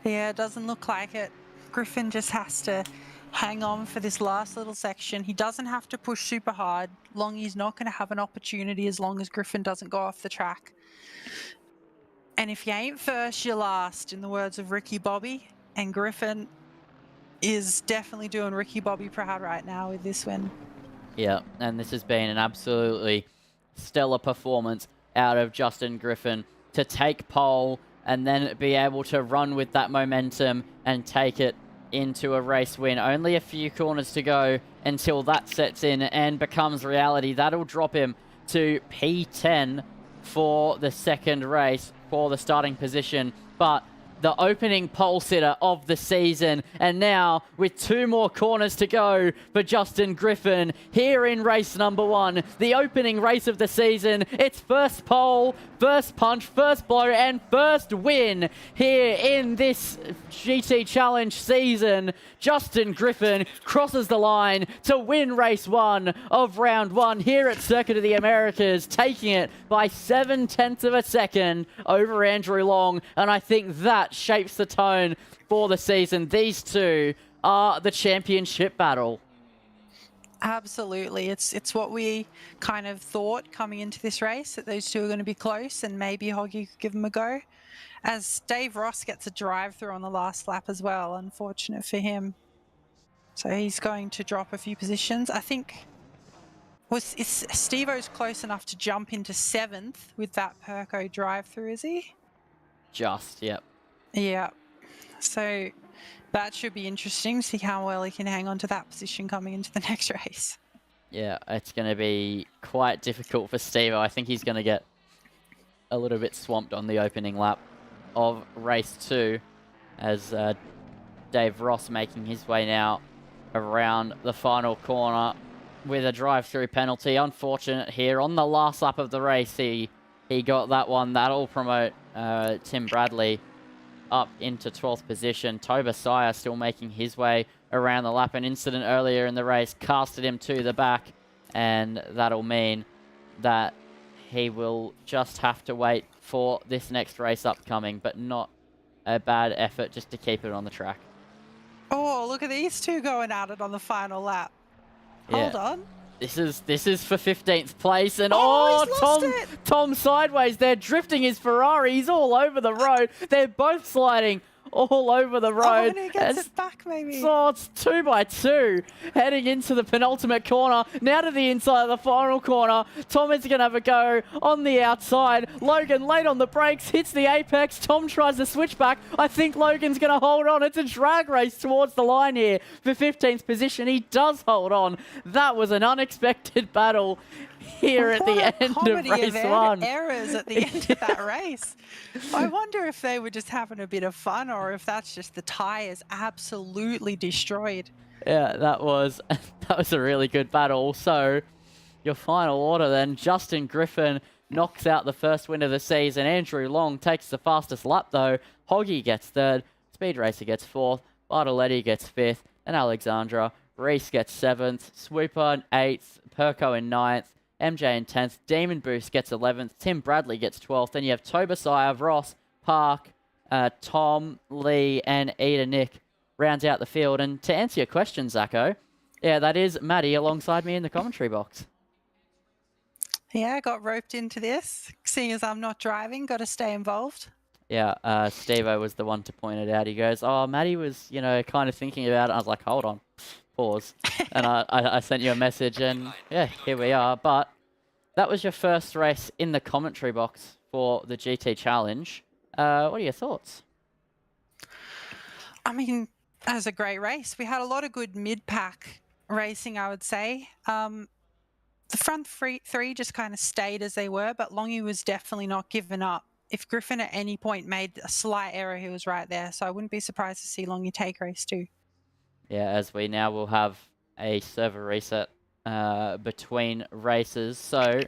Yeah, it doesn't look like it. Griffin just has to hang on for this last little section. He doesn't have to push super hard. Longy's not going to have an opportunity as long as Griffin doesn't go off the track. And if you ain't first, you're last, in the words of Ricky Bobby. And Griffin is definitely doing Ricky Bobby proud right now with this win. Yeah, and this has been an absolutely stellar performance out of Justin Griffin to take pole and then be able to run with that momentum and take it into a race win. Only a few corners to go until that sets in and becomes reality. That'll drop him to P10 for the second race, for the starting position. But the opening pole sitter of the season, and now with 2 more corners to go for Justin Griffin here in race number 1, the opening race of the season. It's first pole, first punch, first blow, and first win here in this GT Challenge season. Justin Griffin crosses the line to win race 1 of round 1 here at Circuit of the Americas, taking it by 0.7 of a second over Andrew Long, and I think that shapes the tone for the season. These two are the championship battle. Absolutely. It's what we kind of thought coming into this race, that those two are going to be close and maybe Hoggy could give them a go. As Dave Ross gets a drive through on the last lap as well, unfortunate for him. So he's going to drop a few positions. I think Steve-O's close enough to jump into 7th with that Perco drive through, is he? Just, yep. Yeah. So that should be interesting to see how well he can hang on to that position coming into the next race. Yeah, it's going to be quite difficult for Steve. I think he's going to get a little bit swamped on the opening lap of race 2 as Dave Ross making his way now around the final corner with a drive-through penalty. Unfortunate here on the last lap of the race. He got that one. That'll promote Tim Bradley up into 12th position. Toba Sire still making his way around the lap. An incident earlier in the race casted him to the back, and that'll mean that he will just have to wait for this next race upcoming, but not a bad effort just to keep it on the track. Oh, look at these two going at it on the final lap. Hold on. This is for 15th place, and Tom sideways. They're drifting his Ferrari. He's all over the road. They're both sliding all over the road. Oh, and he gets it back, maybe. So it's 2 by 2 heading into the penultimate corner. Now to the inside of the final corner. Tom is going to have a go on the outside. Logan late on the brakes, hits the apex. Tom tries to switch back. I think Logan's going to hold on. It's a drag race towards the line here for 15th position. He does hold on. That was an unexpected battle here at the end of race 1. Errors at the end of that race. I wonder if they were just having a bit of fun or if that's just the tyres absolutely destroyed. Yeah, that was a really good battle. So your final order then, Justin Griffin knocks out the first win of the season. Andrew Long takes the fastest lap though. Hoggy gets 3rd, Speed Racer gets 4th, Bartoletti gets 5th, and Alexandra Reese gets 7th, Swooper in 8th, Perco in 9th, MJ in 10th, Demon Boost gets 11th, Tim Bradley gets 12th, then you have Tobasai, Ross, Park, Tom, Lee, and Eda Nick rounds out the field. And to answer your question, Zacho, yeah, that is Maddie alongside me in the commentary box. Yeah, I got roped into this. Seeing as I'm not driving, got to stay involved. Yeah, Steve-O was the one to point it out. He goes, oh, Maddie was, kind of thinking about it. I was like, hold on. Pause. And I sent you a message, and yeah, here we are. But that was your first race in the commentary box for the GT Challenge. What are your thoughts? I mean, that was a great race. We had a lot of good mid-pack racing, I would say. The front three just kind of stayed as they were, but Longy was definitely not given up. If Griffin at any point made a slight error, he was right there. So I wouldn't be surprised to see Longy take race 2. Yeah, as we now will have a server reset between races. So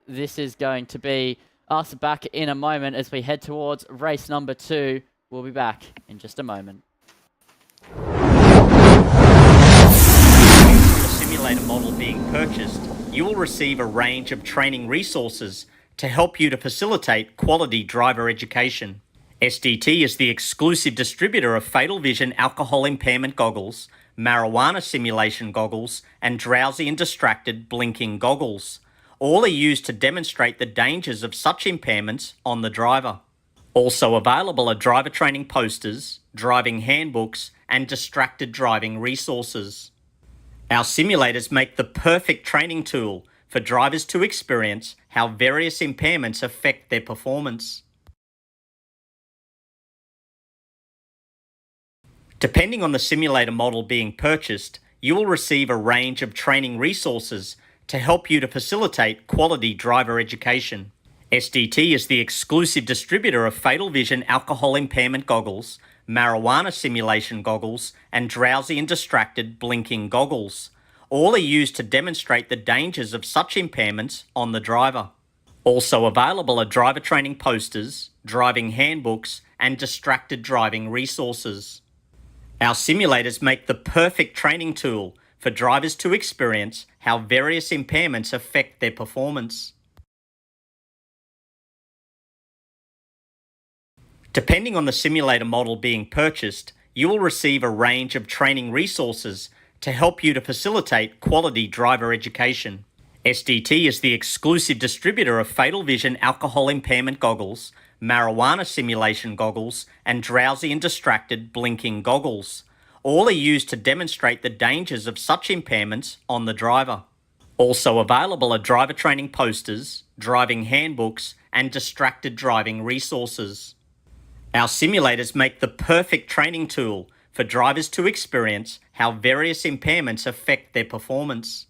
this is going to be us back in a moment as we head towards race number 2. We'll be back in just a moment. The simulator model being purchased, you will receive a range of training resources to help you to facilitate quality driver education. SDT is the exclusive distributor of Fatal Vision alcohol impairment goggles, marijuana simulation goggles, and drowsy and distracted blinking goggles. All are used to demonstrate the dangers of such impairments on the driver. Also available are driver training posters, driving handbooks, and distracted driving resources. Our simulators make the perfect training tool for drivers to experience how various impairments affect their performance. Depending on the simulator model being purchased, you will receive a range of training resources to help you to facilitate quality driver education. SDT is the exclusive distributor of Fatal Vision alcohol impairment goggles, marijuana simulation goggles, and drowsy and distracted blinking goggles. All are used to demonstrate the dangers of such impairments on the driver. Also available are driver training posters, driving handbooks, and distracted driving resources. Our simulators make the perfect training tool for drivers to experience how various impairments affect their performance. Depending on the simulator model being purchased, you will receive a range of training resources to help you to facilitate quality driver education. SDT is the exclusive distributor of Fatal Vision alcohol impairment goggles, marijuana simulation goggles, and drowsy and distracted blinking goggles. All are used to demonstrate the dangers of such impairments on the driver. Also available are driver training posters, driving handbooks, and distracted driving resources. Our simulators make the perfect training tool for drivers to experience how various impairments affect their performance.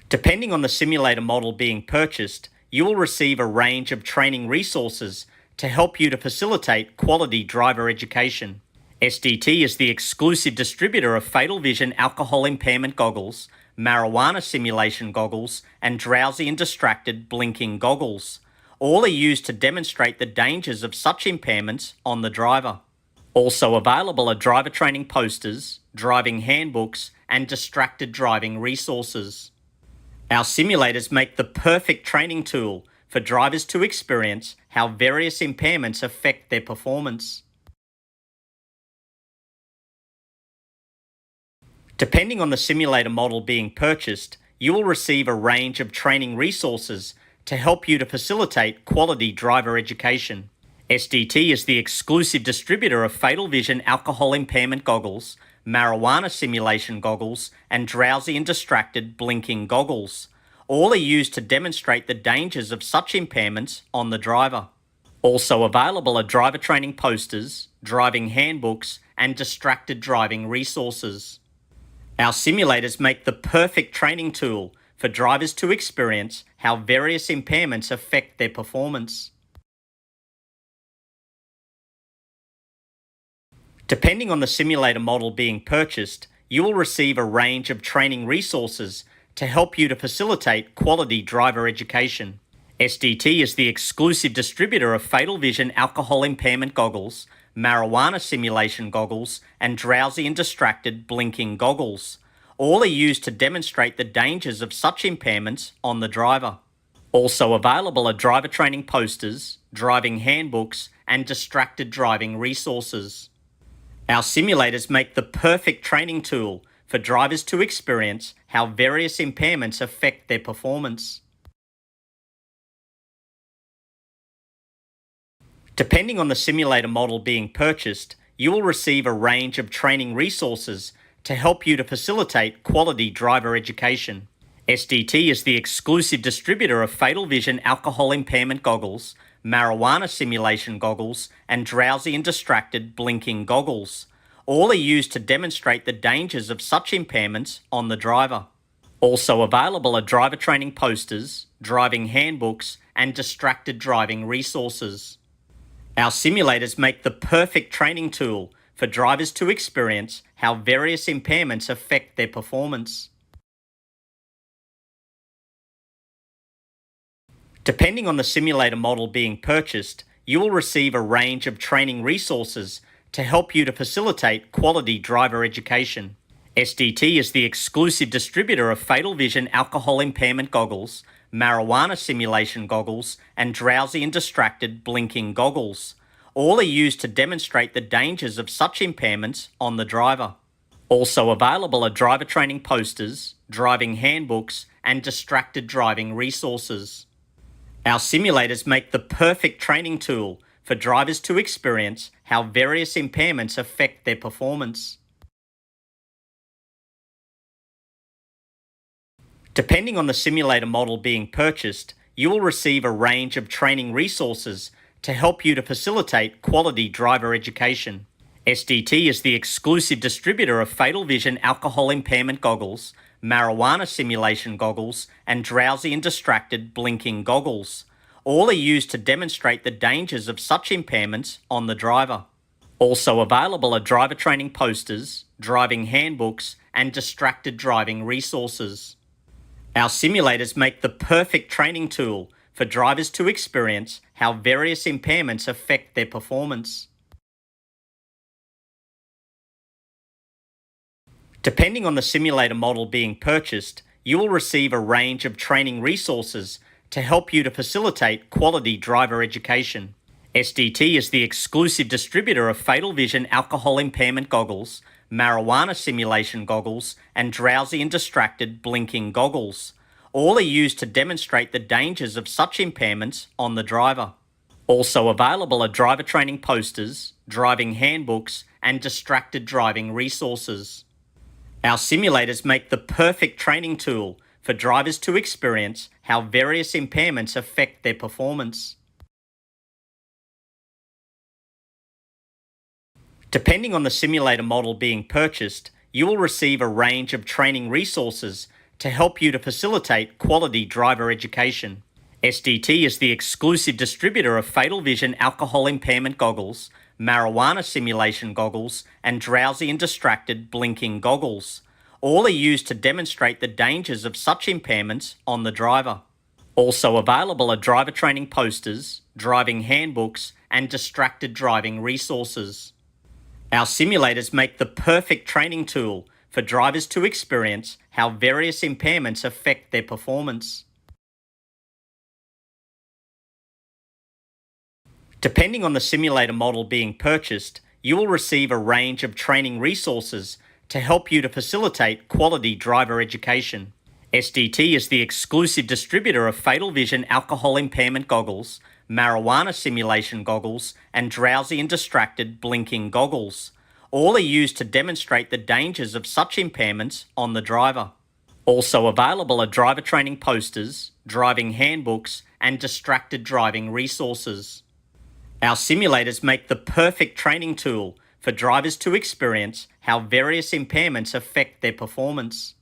Depending on the simulator model being purchased, you will receive a range of training resources to help you to facilitate quality driver education. SDT is the exclusive distributor of Fatal Vision alcohol impairment goggles, marijuana simulation goggles, and drowsy and distracted blinking goggles. All are used to demonstrate the dangers of such impairments on the driver. Also available are driver training posters, driving handbooks, and distracted driving resources. Our simulators make the perfect training tool for drivers to experience how various impairments affect their performance. Depending on the simulator model being purchased, you will receive a range of training resources to help you to facilitate quality driver education. SDT is the exclusive distributor of Fatal Vision alcohol impairment goggles, marijuana simulation goggles, and drowsy and distracted blinking goggles. All are used to demonstrate the dangers of such impairments on the driver. Also available are driver training posters, driving handbooks, and distracted driving resources. Our simulators make the perfect training tool for drivers to experience how various impairments affect their performance. Depending on the simulator model being purchased, you will receive a range of training resources to help you to facilitate quality driver education. SDT is the exclusive distributor of Fatal Vision alcohol impairment goggles, marijuana simulation goggles, and drowsy and distracted blinking goggles. All are used to demonstrate the dangers of such impairments on the driver. Also available are driver training posters, driving handbooks, and distracted driving resources. Our simulators make the perfect training tool for drivers to experience how various impairments affect their performance. Depending on the simulator model being purchased, you will receive a range of training resources to help you to facilitate quality driver education. SDT is the exclusive distributor of Fatal Vision alcohol impairment goggles, marijuana simulation goggles, and drowsy and distracted blinking goggles. All are used to demonstrate the dangers of such impairments on the driver. Also available are driver training posters, driving handbooks, and distracted driving resources. Our simulators make the perfect training tool for drivers to experience how various impairments affect their performance. Depending on the simulator model being purchased, you will receive a range of training resources to help you to facilitate quality driver education. SDT is the exclusive distributor of Fatal Vision alcohol impairment goggles, marijuana simulation goggles, and drowsy and distracted blinking goggles. All are used to demonstrate the dangers of such impairments on the driver. Also available are driver training posters, driving handbooks, and distracted driving resources. Our simulators make the perfect training tool for drivers to experience how various impairments affect their performance. Depending on the simulator model being purchased, you will receive a range of training resources to help you to facilitate quality driver education. SDT is the exclusive distributor of Fatal Vision alcohol impairment goggles, marijuana simulation goggles, and drowsy and distracted blinking goggles. All are used to demonstrate the dangers of such impairments on the driver. Also available are driver training posters, driving handbooks, and distracted driving resources. Our simulators make the perfect training tool for drivers to experience how various impairments affect their performance. Depending on the simulator model being purchased, you will receive a range of training resources to help you to facilitate quality driver education. SDT is the exclusive distributor of Fatal Vision alcohol impairment goggles, marijuana simulation goggles, and drowsy and distracted blinking goggles. All are used to demonstrate the dangers of such impairments on the driver. Also available are driver training posters, driving handbooks, and distracted driving resources. Our simulators make the perfect training tool for drivers to experience how various impairments affect their performance. Depending on the simulator model being purchased, you will receive a range of training resources to help you to facilitate quality driver education. SDT is the exclusive distributor of Fatal Vision alcohol impairment goggles, marijuana simulation goggles, and drowsy and distracted blinking goggles. All are used to demonstrate the dangers of such impairments on the driver. Also available are driver training posters, driving handbooks, and distracted driving resources. Our simulators make the perfect training tool for drivers to experience how various impairments affect their performance. Depending on the simulator model being purchased, you will receive a range of training resources to help you to facilitate quality driver education. SDT is the exclusive distributor of Fatal Vision alcohol impairment goggles, marijuana simulation goggles, and drowsy and distracted blinking goggles. All are used to demonstrate the dangers of such impairments on the driver. Also available are driver training posters, driving handbooks, and distracted driving resources. Our simulators make the perfect training tool for drivers to experience how various impairments affect their performance.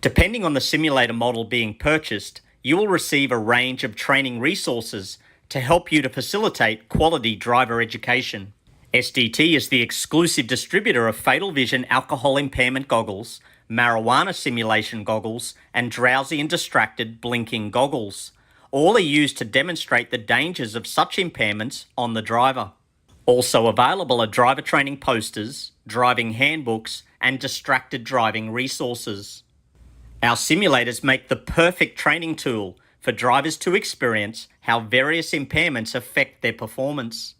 Depending on the simulator model being purchased, you will receive a range of training resources to help you to facilitate quality driver education. SDT is the exclusive distributor of Fatal Vision alcohol impairment goggles, marijuana simulation goggles, and drowsy and distracted blinking goggles. All are used to demonstrate the dangers of such impairments on the driver. Also available are driver training posters, driving handbooks, and distracted driving resources. Our simulators make the perfect training tool for drivers to experience how various impairments affect their performance.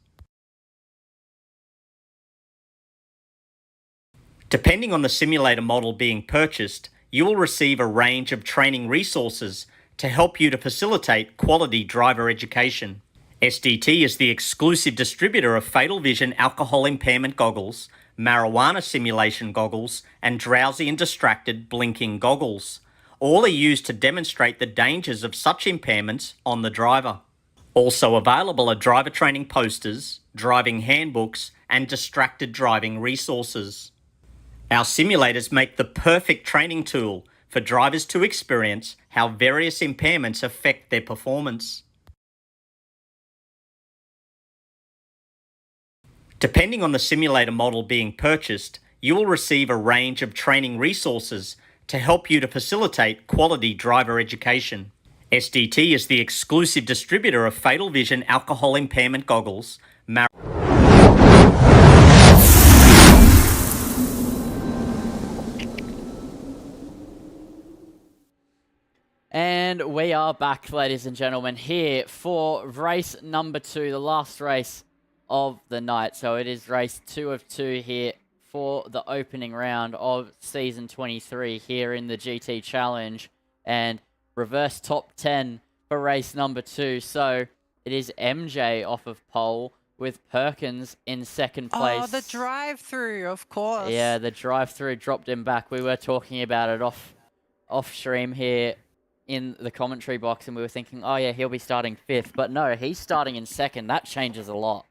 Depending on the simulator model being purchased, you will receive a range of training resources to help you to facilitate quality driver education. SDT is the exclusive distributor of Fatal Vision alcohol impairment goggles, marijuana simulation goggles, and drowsy and distracted blinking goggles. All are used to demonstrate the dangers of such impairments on the driver. Also available are driver training posters, driving handbooks, and distracted driving resources. Our simulators make the perfect training tool for drivers to experience how various impairments affect their performance. Depending on the simulator model being purchased, you will receive a range of training resources to help you to facilitate quality driver education. SDT is the exclusive distributor of Fatal Vision alcohol impairment goggles. And we are back, ladies and gentlemen, here for race number 2, the last race of the night. So it is race 2 of 2 here for the opening round of season 23 here in the GT Challenge. And reverse top 10 for race number 2. So it is MJ off of pole with Perkins in second place. Oh, the drive-through, of course. Yeah, the drive-through dropped him back. We were talking about it off stream here in the commentary box, and we were thinking, oh yeah, he'll be starting 5th. But no, he's starting in 2nd. That changes a lot.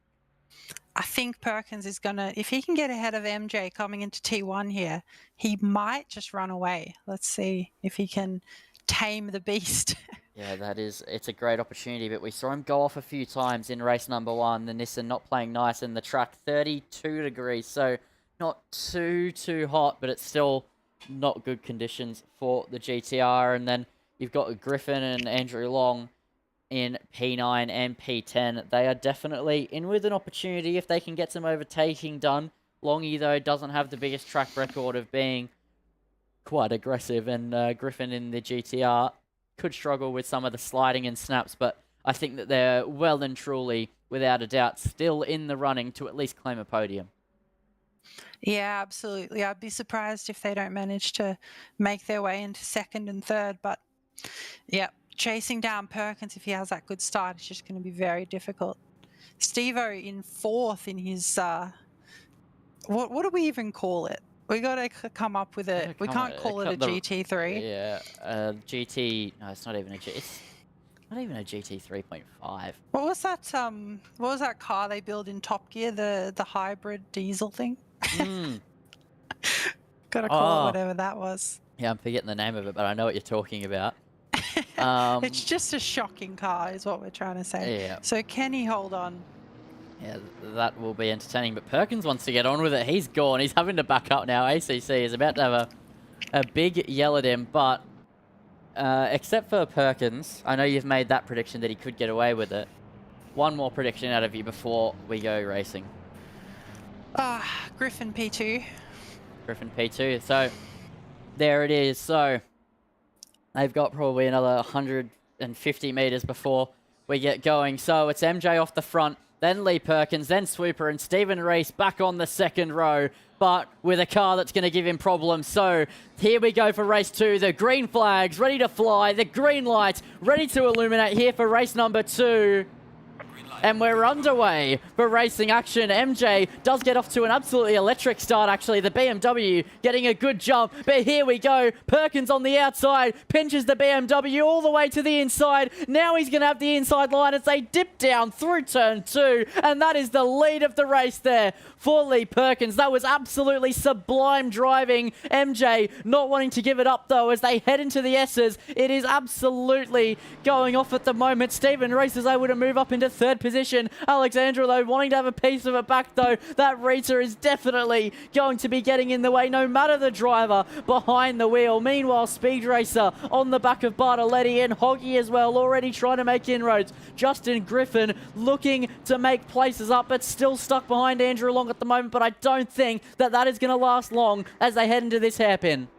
I think Perkins is going to, if he can get ahead of MJ coming into T1 here, he might just run away. Let's see if he can tame the beast. Yeah, it's a great opportunity, but we saw him go off a few times in race number 1. The Nissan not playing nice in the track, 32 degrees, so not too hot, but it's still not good conditions for the GTR. And then you've got Griffin and Andrew Long in P9 and P10. They are definitely in with an opportunity if they can get some overtaking done. Longy, though, doesn't have the biggest track record of being quite aggressive, and Griffin in the GTR could struggle with some of the sliding and snaps, but I think that they're well and truly, without a doubt, still in the running to at least claim a podium. Yeah, absolutely. I'd be surprised if they don't manage to make their way into 2nd and 3rd, but yeah, chasing down Perkins if he has that good start is just going to be very difficult. Steve-O in 4th in his, what do we even call it? We got to come up with a, we can't call it a GT3. Yeah, GT, no, it's not even a it's not even a GT 3.5. What was that car they build in Top Gear, the hybrid diesel thing? Gotta call it whatever that was. Yeah, I'm forgetting the name of it, but I know what you're talking about. It's just a shocking car is what we're trying to say. Yeah. So can he hold on? Yeah, that will be entertaining, but Perkins wants to get on with it. He's gone. He's having to back up now. ACC is about to have a big yell at him, but except for Perkins, I know you've made that prediction that he could get away with it. One more prediction out of you before we go racing. Griffin P2. Griffin P2. So there it is. So they've got probably another 150 meters before we get going. So it's MJ off the front, then Lee Perkins, then Swooper, and Stephen Reese back on the 2nd row, but with a car that's going to give him problems. So here we go for race 2. The green flags ready to fly. The green light ready to illuminate here for race number 2. And we're underway for racing action. MJ does get off to an absolutely electric start, actually. The BMW getting a good jump. But here we go. Perkins on the outside. Pinches the BMW all the way to the inside. Now he's going to have the inside line as they dip down through turn 2. And that is the lead of the race there for Lee Perkins. That was absolutely sublime driving. MJ not wanting to give it up, though, as they head into the S's. It is absolutely going off at the moment. Stephen Reese is able to move up into 3rd position. Alexandra, though, wanting to have a piece of it back, though. That Rita is definitely going to be getting in the way, no matter the driver behind the wheel. Meanwhile, Speed Racer on the back of Bartoletti and Hoggy as well, already trying to make inroads. Justin Griffin looking to make places up, but still stuck behind Andrew Long at the moment, but I don't think that that is going to last long as they head into this hairpin.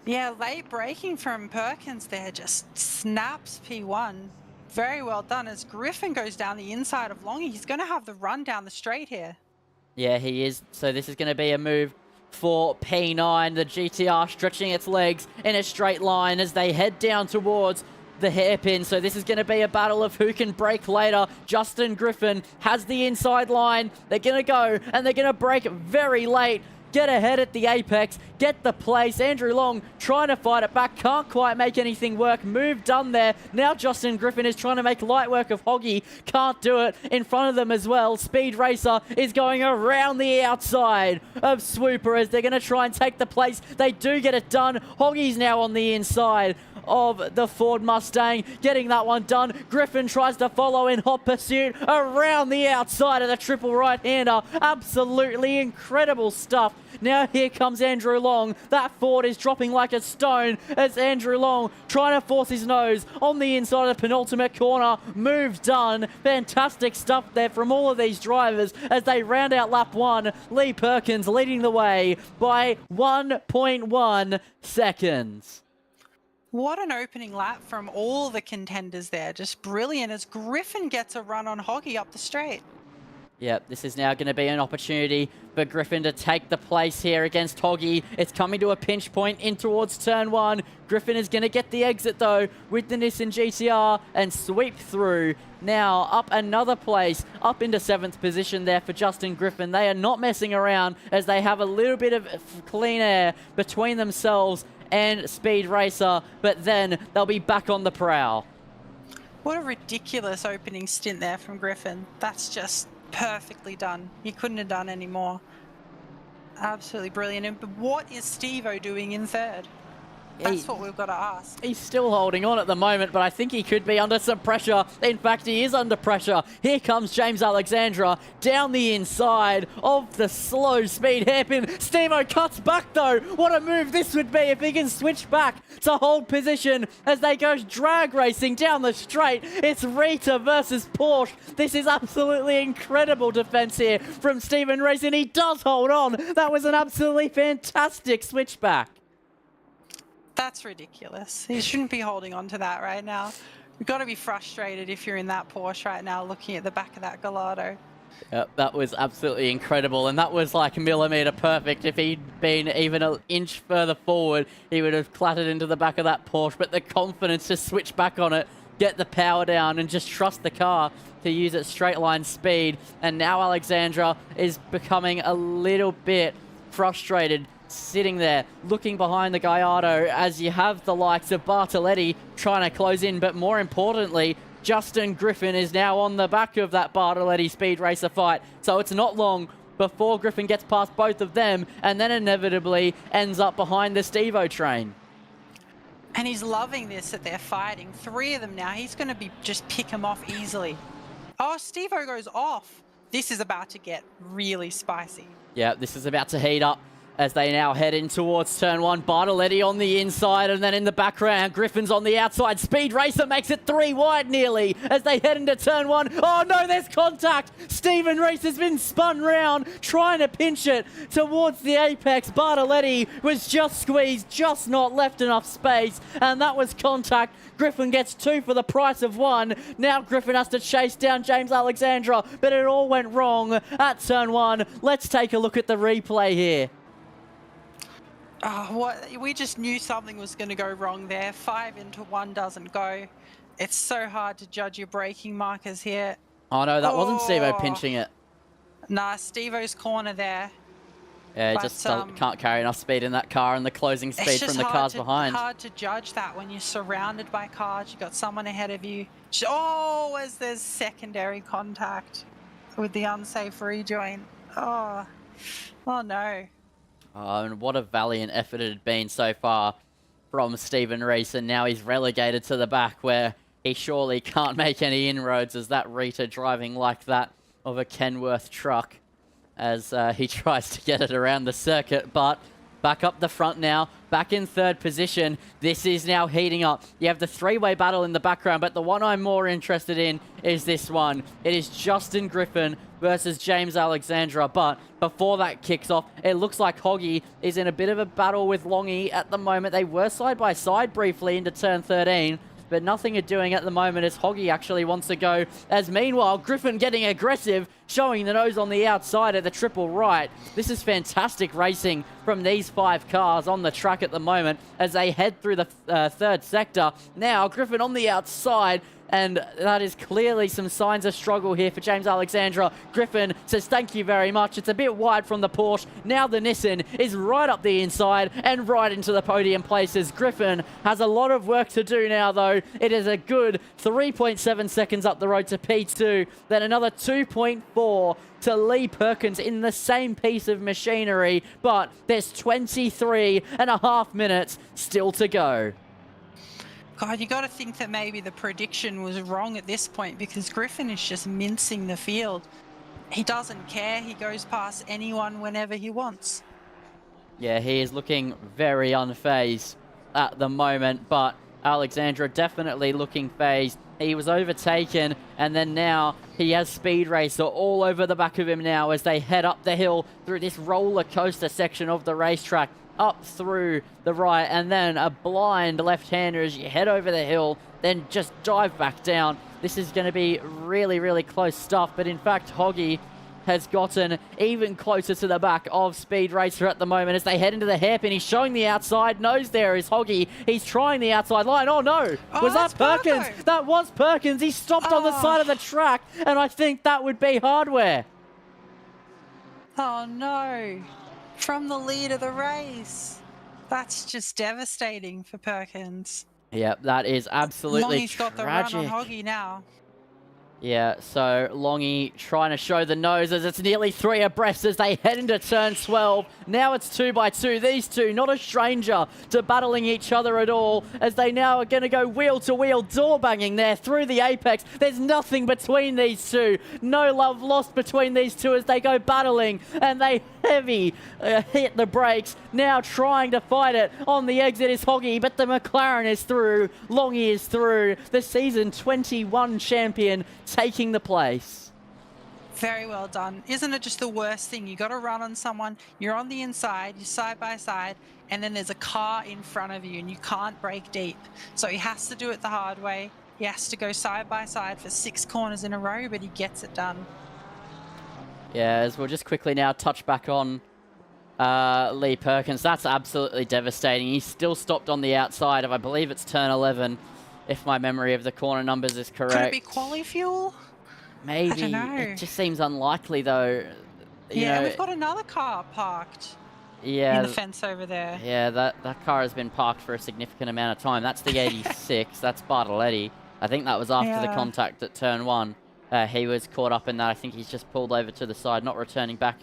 Yeah, late braking from Perkins there, just snaps P1. Very well done as Griffin goes down the inside of Longy. He's going to have the run down the straight here. Yeah, he is. So this is going to be a move for P9. The GTR stretching its legs in a straight line as they head down towards the hairpin. So this is going to be a battle of who can brake later. Justin Griffin has the inside line. They're going to go and they're going to brake very late. get ahead at the apex, get the place. Andrew Long trying to fight it back, can't quite make anything work. Move done there. Now Justin Griffin is trying to make light work of Hoggy, can't do it. In front of them as well, Speed Racer is going around the outside of Swooper as they're going to try and take the place. They do get it done. Hoggy's now on the inside of the Ford Mustang, getting that one done. Griffin tries to follow in hot pursuit around the outside of the triple right-hander. Absolutely incredible stuff. Now here comes Andrew Long. That Ford is dropping like a stone as Andrew Long trying to force his nose on the inside of the penultimate corner. Move done. Fantastic stuff there from all of these drivers as they round out lap 1. Lee Perkins leading the way by 1.1 seconds. What an opening lap from all the contenders there. Just brilliant as Griffin gets a run on Hoggy up the straight. Yep, this is now going to be an opportunity for Griffin to take the place here against Hoggy. It's coming to a pinch point in towards turn 1. Griffin is going to get the exit though with the Nissan GTR and sweep through. Now up another place, up into 7th position there for Justin Griffin. They are not messing around as they have a little bit of clean air between themselves and Speed Racer, but then they'll be back on the prowl. What a ridiculous opening stint there from Griffin. That's just perfectly done. He couldn't have done any more. Absolutely brilliant. And what is Steve-O doing in 3rd? That's what we've got to ask. He's still holding on at the moment, but I think he could be under some pressure. In fact, he is under pressure. Here comes James Alexandra down the inside of the slow speed hairpin. Steve-O cuts back though. What a move this would be if he can switch back to hold position as they go drag racing down the straight. It's Rita versus Porsche. This is absolutely incredible defense here from Stephen Rees, and he does hold on. That was an absolutely fantastic switchback. That's ridiculous. He shouldn't be holding on to that right now. You've got to be frustrated if you're in that Porsche right now looking at the back of that Gallardo. Yep, that was absolutely incredible, and that was like millimeter perfect. If he'd been even an inch further forward, he would have clattered into the back of that Porsche, but the confidence to switch back on it, get the power down, and just trust the car to use its straight line speed. And now Alexandra is becoming a little bit frustrated, sitting there looking behind the Gallardo as you have the likes of Bartoletti trying to close in, but more importantly, Justin Griffin is now on the back of that Bartoletti Speed Racer fight, so it's not long before Griffin gets past both of them and then inevitably ends up behind the Steve-O train. And he's loving this that they're fighting. 3 of them now. He's going to just pick them off easily. Oh, Steve-O goes off. This is about to get really spicy. Yeah, this is about to heat up as they now head in towards turn 1. Bartoletti on the inside, and then in the background, Griffin's on the outside. Speed Racer makes it 3 wide nearly as they head into turn 1. Oh no, there's contact. Stephen Rees has been spun round, trying to pinch it towards the apex. Bartoletti was just squeezed, just not left enough space, and that was contact. Griffin gets 2 for the price of 1. Now Griffin has to chase down James Alexandra, but it all went wrong at turn 1. Let's take a look at the replay here. Oh, we just knew something was going to go wrong there. 5 into 1 doesn't go. It's so hard to judge your braking markers here. Oh no, that wasn't Steve-O pinching it. Nah, Steve-O's corner there. Yeah, he just can't carry enough speed in that car and the closing speed from the cars behind. It's hard to judge that when you're surrounded by cars. You've got someone ahead of you. Oh, as there's secondary contact with the unsafe rejoin. Oh no. And what a valiant effort it had been so far from Stephen Rees, and now he's relegated to the back where he surely can't make any inroads as that Rita driving like that of a Kenworth truck as he tries to get it around the circuit, but back up the front now, back in 3rd position. This is now heating up. You have the 3-way battle in the background, but the one I'm more interested in is this one. It is Justin Griffin versus James Alexandra, but before that kicks off, it looks like Hoggy is in a bit of a battle with Longy at the moment. They were side by side briefly into turn 13, but nothing are doing at the moment as Hoggy actually wants to go. As meanwhile, Griffin getting aggressive, showing the nose on the outside at the triple right. This is fantastic racing from these 5 cars on the track at the moment as they head through the 3rd sector. Now, Griffin on the outside, And that is clearly some signs of struggle here for James Alexandra. Griffin says thank you very much. It's a bit wide from the Porsche. Now the Nissan is right up the inside and right into the podium places. Griffin has a lot of work to do now, though. It is a good 3.7 seconds up the road to P2, then another 2.4 to Lee Perkins in the same piece of machinery, but there's 23.5 minutes still to go. God, you got to think that maybe the prediction was wrong at this point, because Griffin is just mincing the field. He doesn't care. He goes past anyone whenever he wants. Yeah, he is looking very unfazed at the moment, but Alexandra definitely looking phased. He was overtaken, and then now he has Speed Racer all over the back of him now as they head up the hill through this roller coaster section of the racetrack, up through the right, and then a blind left-hander as you head over the hill, then just dive back down. This is going to be really, really close stuff, but in fact, Hoggy has gotten even closer to the back of Speed Racer at the moment as they head into the hairpin. He's showing the outside nose. There is Hoggy. He's trying the outside line. Oh no, was that Perkins? Fargo. That was Perkins. He stopped on the side of the track, and I think that would be hardware. Oh no. From the lead of the race. That's just devastating for Perkins. Yep, that is absolutely Longy's got the tragic. run on Hoggy now. Yeah, so Longy trying to show the nose as it's nearly 3 abreast as they head into turn 12. Now it's 2 by 2. These two, not a stranger to battling each other at all, as they now are going to go wheel to wheel, door banging there through the apex. There's nothing between these two. No love lost between these two as they go battling, and they heavy hit the brakes. Now trying to fight it on the exit is Hoggy, but the McLaren is through. Longy is through. The season 21 champion taking the place. Very well done. Isn't it just the worst thing? You got to run on someone, you're on the inside, you're side by side, and then there's a car in front of you and you can't brake deep. So he has to do it the hard way. He has to go side by side for 6 corners in a row, but he gets it done. Yeah, as we'll just quickly now touch back on Lee Perkins. That's absolutely devastating. He's still stopped on the outside of, I believe it's turn 11, if my memory of the corner numbers is correct. Could it be quali fuel? Maybe. I don't know. It just seems unlikely, though. You know, We've got another car parked yeah, in the fence over there. Yeah, that car has been parked for a significant amount of time. That's the 86. That's Bartoletti. I think that was after the contact at turn 1. He was caught up in that. I think he's just pulled over to the side, not returning back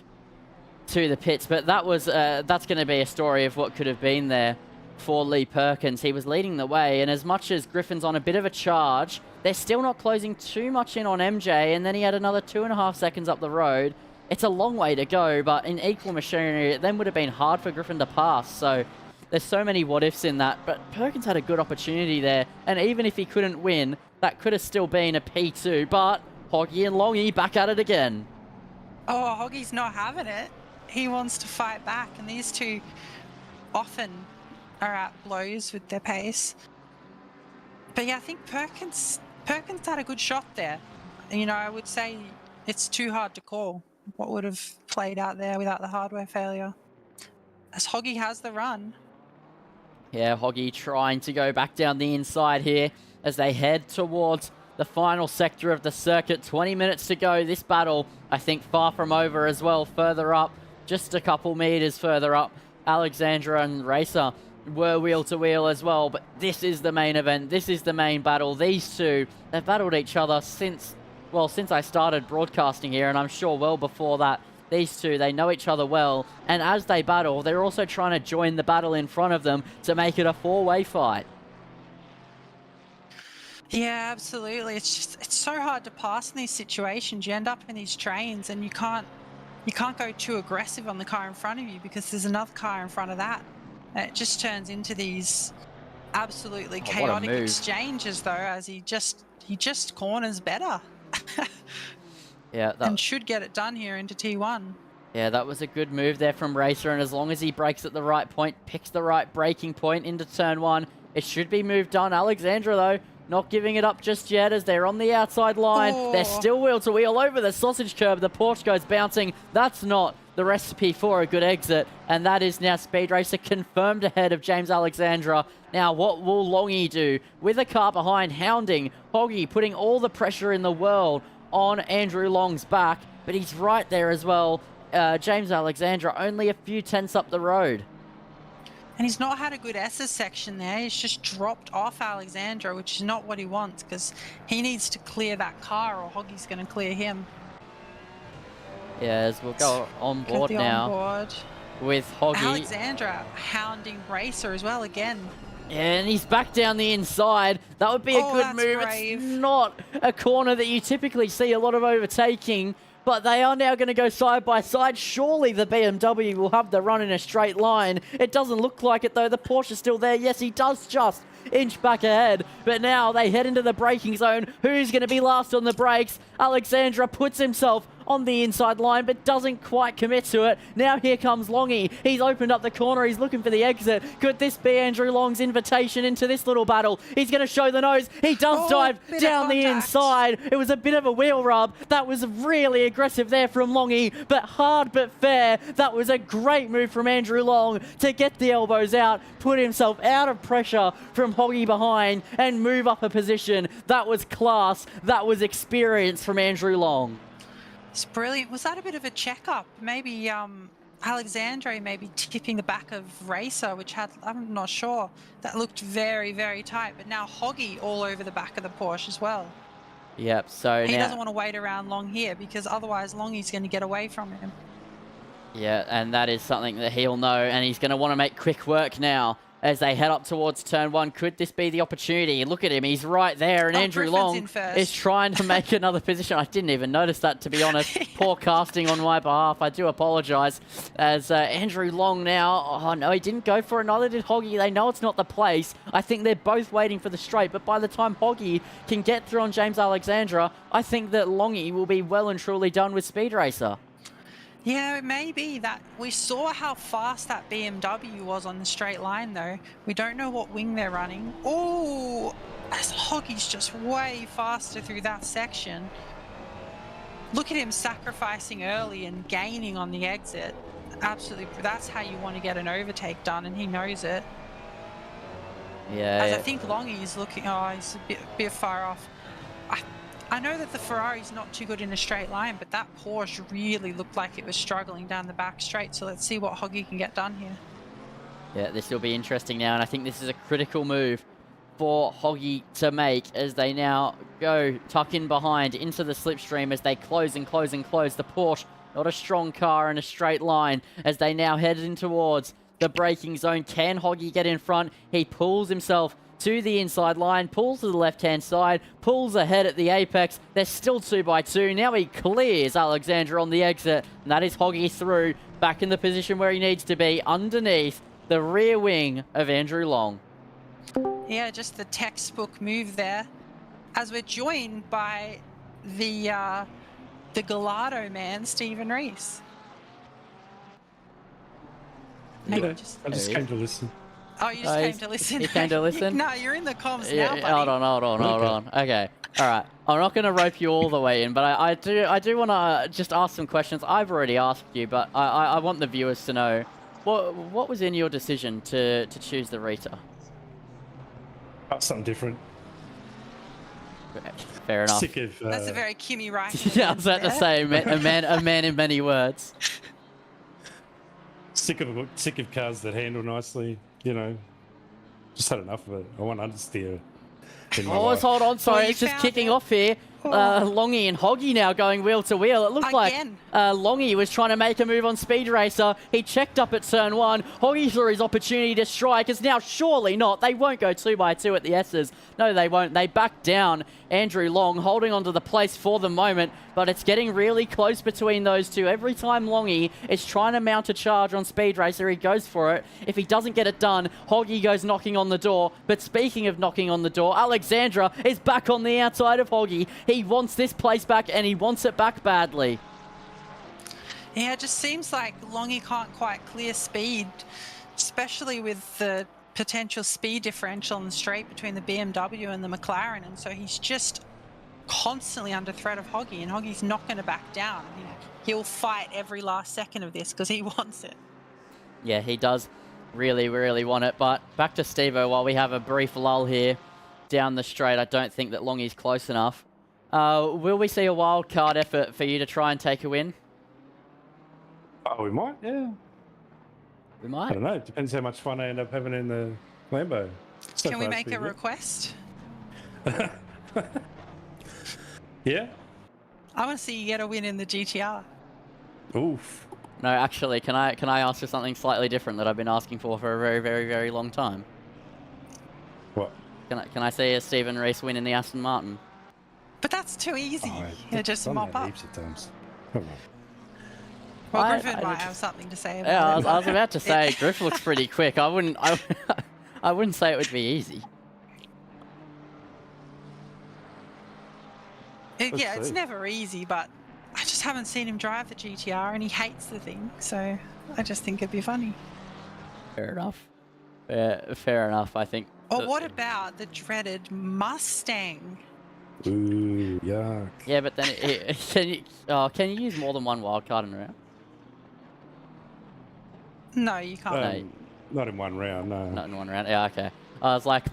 to the pits. But that was that's going to be a story of what could have been there for Lee Perkins. He was leading the way, and as much as Griffin's on a bit of a charge, they're still not closing too much in on MJ, and then he had another 2.5 seconds up the road. It's a long way to go, but in equal machinery, it then would have been hard for Griffin to pass. So there's so many what-ifs in that, but Perkins had a good opportunity there, and even if he couldn't win, that could have still been a P2, but Hoggy and Longy back at it again. Oh, Hoggy's not having it. He wants to fight back, and these two often are at blows with their pace. But yeah, I think Perkins had a good shot there. You know, I would say it's too hard to call what would have played out there without the hardware failure, as Hoggy has the run. Yeah, Hoggy trying to go back down the inside here as they head towards the final sector of the circuit. 20 minutes to go. This battle, I think, far from over as well. Further up, just a couple meters further up, Alexandra and Racer were wheel to wheel as well. But this is the main event. This is the main battle. These two have battled each other since I started broadcasting here, and I'm sure well before that. These two, they know each other well, and as they battle, they're also trying to join the battle in front of them to make it a 4-way fight. Yeah, absolutely. It's so hard to pass in these situations. You end up in these trains, and you can't go too aggressive on the car in front of you because there's another car in front of that. And it just turns into these absolutely chaotic exchanges, though, as he just corners better. Yeah, and should get it done here into T1. Yeah, that was a good move there from Racer, and as long as he brakes at the right point, picks the right braking point into turn 1, it should be moved on. Alexandra, though, not giving it up just yet as they're on the outside line. Oh. They're still wheel to wheel over the sausage curb. The Porsche goes bouncing. That's not the recipe for a good exit, and that is now Speed Racer confirmed ahead of James Alexandra. Now, what will Longy do? With a car behind, hounding Hoggy, putting all the pressure in the world on Andrew Long's back, but he's right there as well. James Alexandra only a few tenths up the road. And he's not had a good S's section there. He's just dropped off Alexandra, which is not what he wants, because he needs to clear that car or Hoggy's going to clear him. Yeah, as we'll go on board now with Hoggy. Alexandra hounding Racer as well again. Yeah, and he's back down the inside. That would be a good move. Brave. It's not a corner that you typically see a lot of overtaking, but they are now going to go side by side. Surely the BMW will have the run in a straight line. It doesn't look like it, though. The Porsche is still there. Yes, he does just inch back ahead, but now they head into the braking zone. Who's going to be last on the brakes? Alexandra puts himself on the inside line, but doesn't quite commit to it. Now here comes Longy. He's opened up the corner. He's looking for the exit. Could this be Andrew Long's invitation into this little battle? He's going to show the nose. He does dive down the inside. It was a bit of a wheel rub. That was really aggressive there from Longy, but hard but fair. That was a great move from Andrew Long to get the elbows out, put himself out of pressure from Hoggy behind, and move up a position. That was class. That was experience from Andrew Long. It's brilliant. Was that a bit of a checkup? Maybe Alexandre maybe tipping the back of Racer, which had, I'm not sure. That looked very, very tight. But now Hoggy all over the back of the Porsche as well. Yep, so he doesn't want to wait around Long here, because otherwise Longy's going to get away from him. Yeah, and that is something that he'll know, and he's going to want to make quick work now as they head up towards turn one. Could this be the opportunity? Look at him, he's right there, and Andrew Long is trying to make another position. I didn't even notice that, to be honest. Poor casting on my behalf. I do apologize. As Andrew Long now, oh no, he didn't go for it, neither did Hoggy. They know it's not the place. I think they're both waiting for the straight, but by the time Hoggy can get through on James Alexandra, I think that Longy will be well and truly done with Speed Racer. Yeah, it may be that. We saw how fast that BMW was on the straight line, though. We don't know what wing they're running. Oh, as Hoggy's just way faster through that section. Look at him sacrificing early and gaining on the exit. Absolutely, that's how you want to get an overtake done, and he knows it. Yeah. As I think Longy is looking, oh, he's a bit far off. I know that the Ferrari's not too good in a straight line, but that Porsche really looked like it was struggling down the back straight. So let's see what Hoggy can get done here. Yeah, this will be interesting now, and I think this is a critical move for Hoggy to make as they now go tuck in behind into the slipstream as they close and close and close. The Porsche, not a strong car in a straight line as they now head in towards the braking zone. Can Hoggy get in front? He pulls himself to the inside line, pulls to the left-hand side, pulls ahead at the apex. They're still 2x2. Now he clears Alexandra on the exit, and that is Hoggy through, back in the position where he needs to be, underneath the rear wing of Andrew Long. Yeah, just the textbook move there. As we're joined by the Gallardo man, Stephen Reese. I just came to listen. Oh, you just came to listen? You came to listen? No, you're in the comms now, buddy. Hold on. Okay. All right. I'm not going to rope you all the way in, but I do want to just ask some questions. I've already asked you, but I want the viewers to know, what was in your decision to choose the Rita? Something different. Fair enough. Sick of, That's a very Kimi Räikkönen. Yeah, I was about to say, a man in many words. Sick of cars that handle nicely. You know, just had enough of it. I want understeer. Oh, hold on. Sorry, it's just kicking off here. Longy and Hoggy now going wheel to wheel. It looked like Longy was trying to make a move on Speed Racer. He checked up at turn one. Hoggy saw his opportunity to strike. It's now surely not. They won't go 2x2 at the S's. No, they won't. They back down. Andrew Long holding onto the place for the moment, but it's getting really close between those two. Every time Longy is trying to mount a charge on Speed Racer, he goes for it. If he doesn't get it done, Hoggy goes knocking on the door. But speaking of knocking on the door, Alexandra is back on the outside of Hoggy. He wants this place back, and he wants it back badly. Yeah, it just seems like Longy can't quite clear speed, especially with the potential speed differential in the straight between the BMW and the McLaren, and so he's just constantly under threat of Hoggy, and Hoggy's not going to back down. He'll fight every last second of this because he wants it. Yeah, he does really, really want it. But back to Steve-O while we have a brief lull here down the straight. I don't think that Longy's close enough. Will we see a wild card effort for you to try and take a win? Oh, we might, yeah. We I might. don't know. It depends how much fun I end up having in the Lambo. So Can we far, it's make a pretty good. request? Yeah. I want to see you get a win in the GTR. Oof. No, actually, can I ask for something slightly different that I've been asking for a very, very, very long time? What? Can I see a Stephen Reese win in the Aston Martin? But that's too easy. Oh, You just done mop that up. heaps of times. Come on. Well, I Griffin might have just- something to say about Yeah, it. I was about to say Griff looks pretty quick. I wouldn't say it would be easy. Yeah, it's see. never easy, but I just haven't seen him drive the GTR, and he hates the thing, so I just think it'd be funny. Fair enough. Fair enough. I think. Or what about the dreaded Mustang? Ooh, yuck. Yeah, but then can you use more than one wild card in a round? No, you can't. No. Not in one round, no. Not in one round. Yeah, okay. I was like,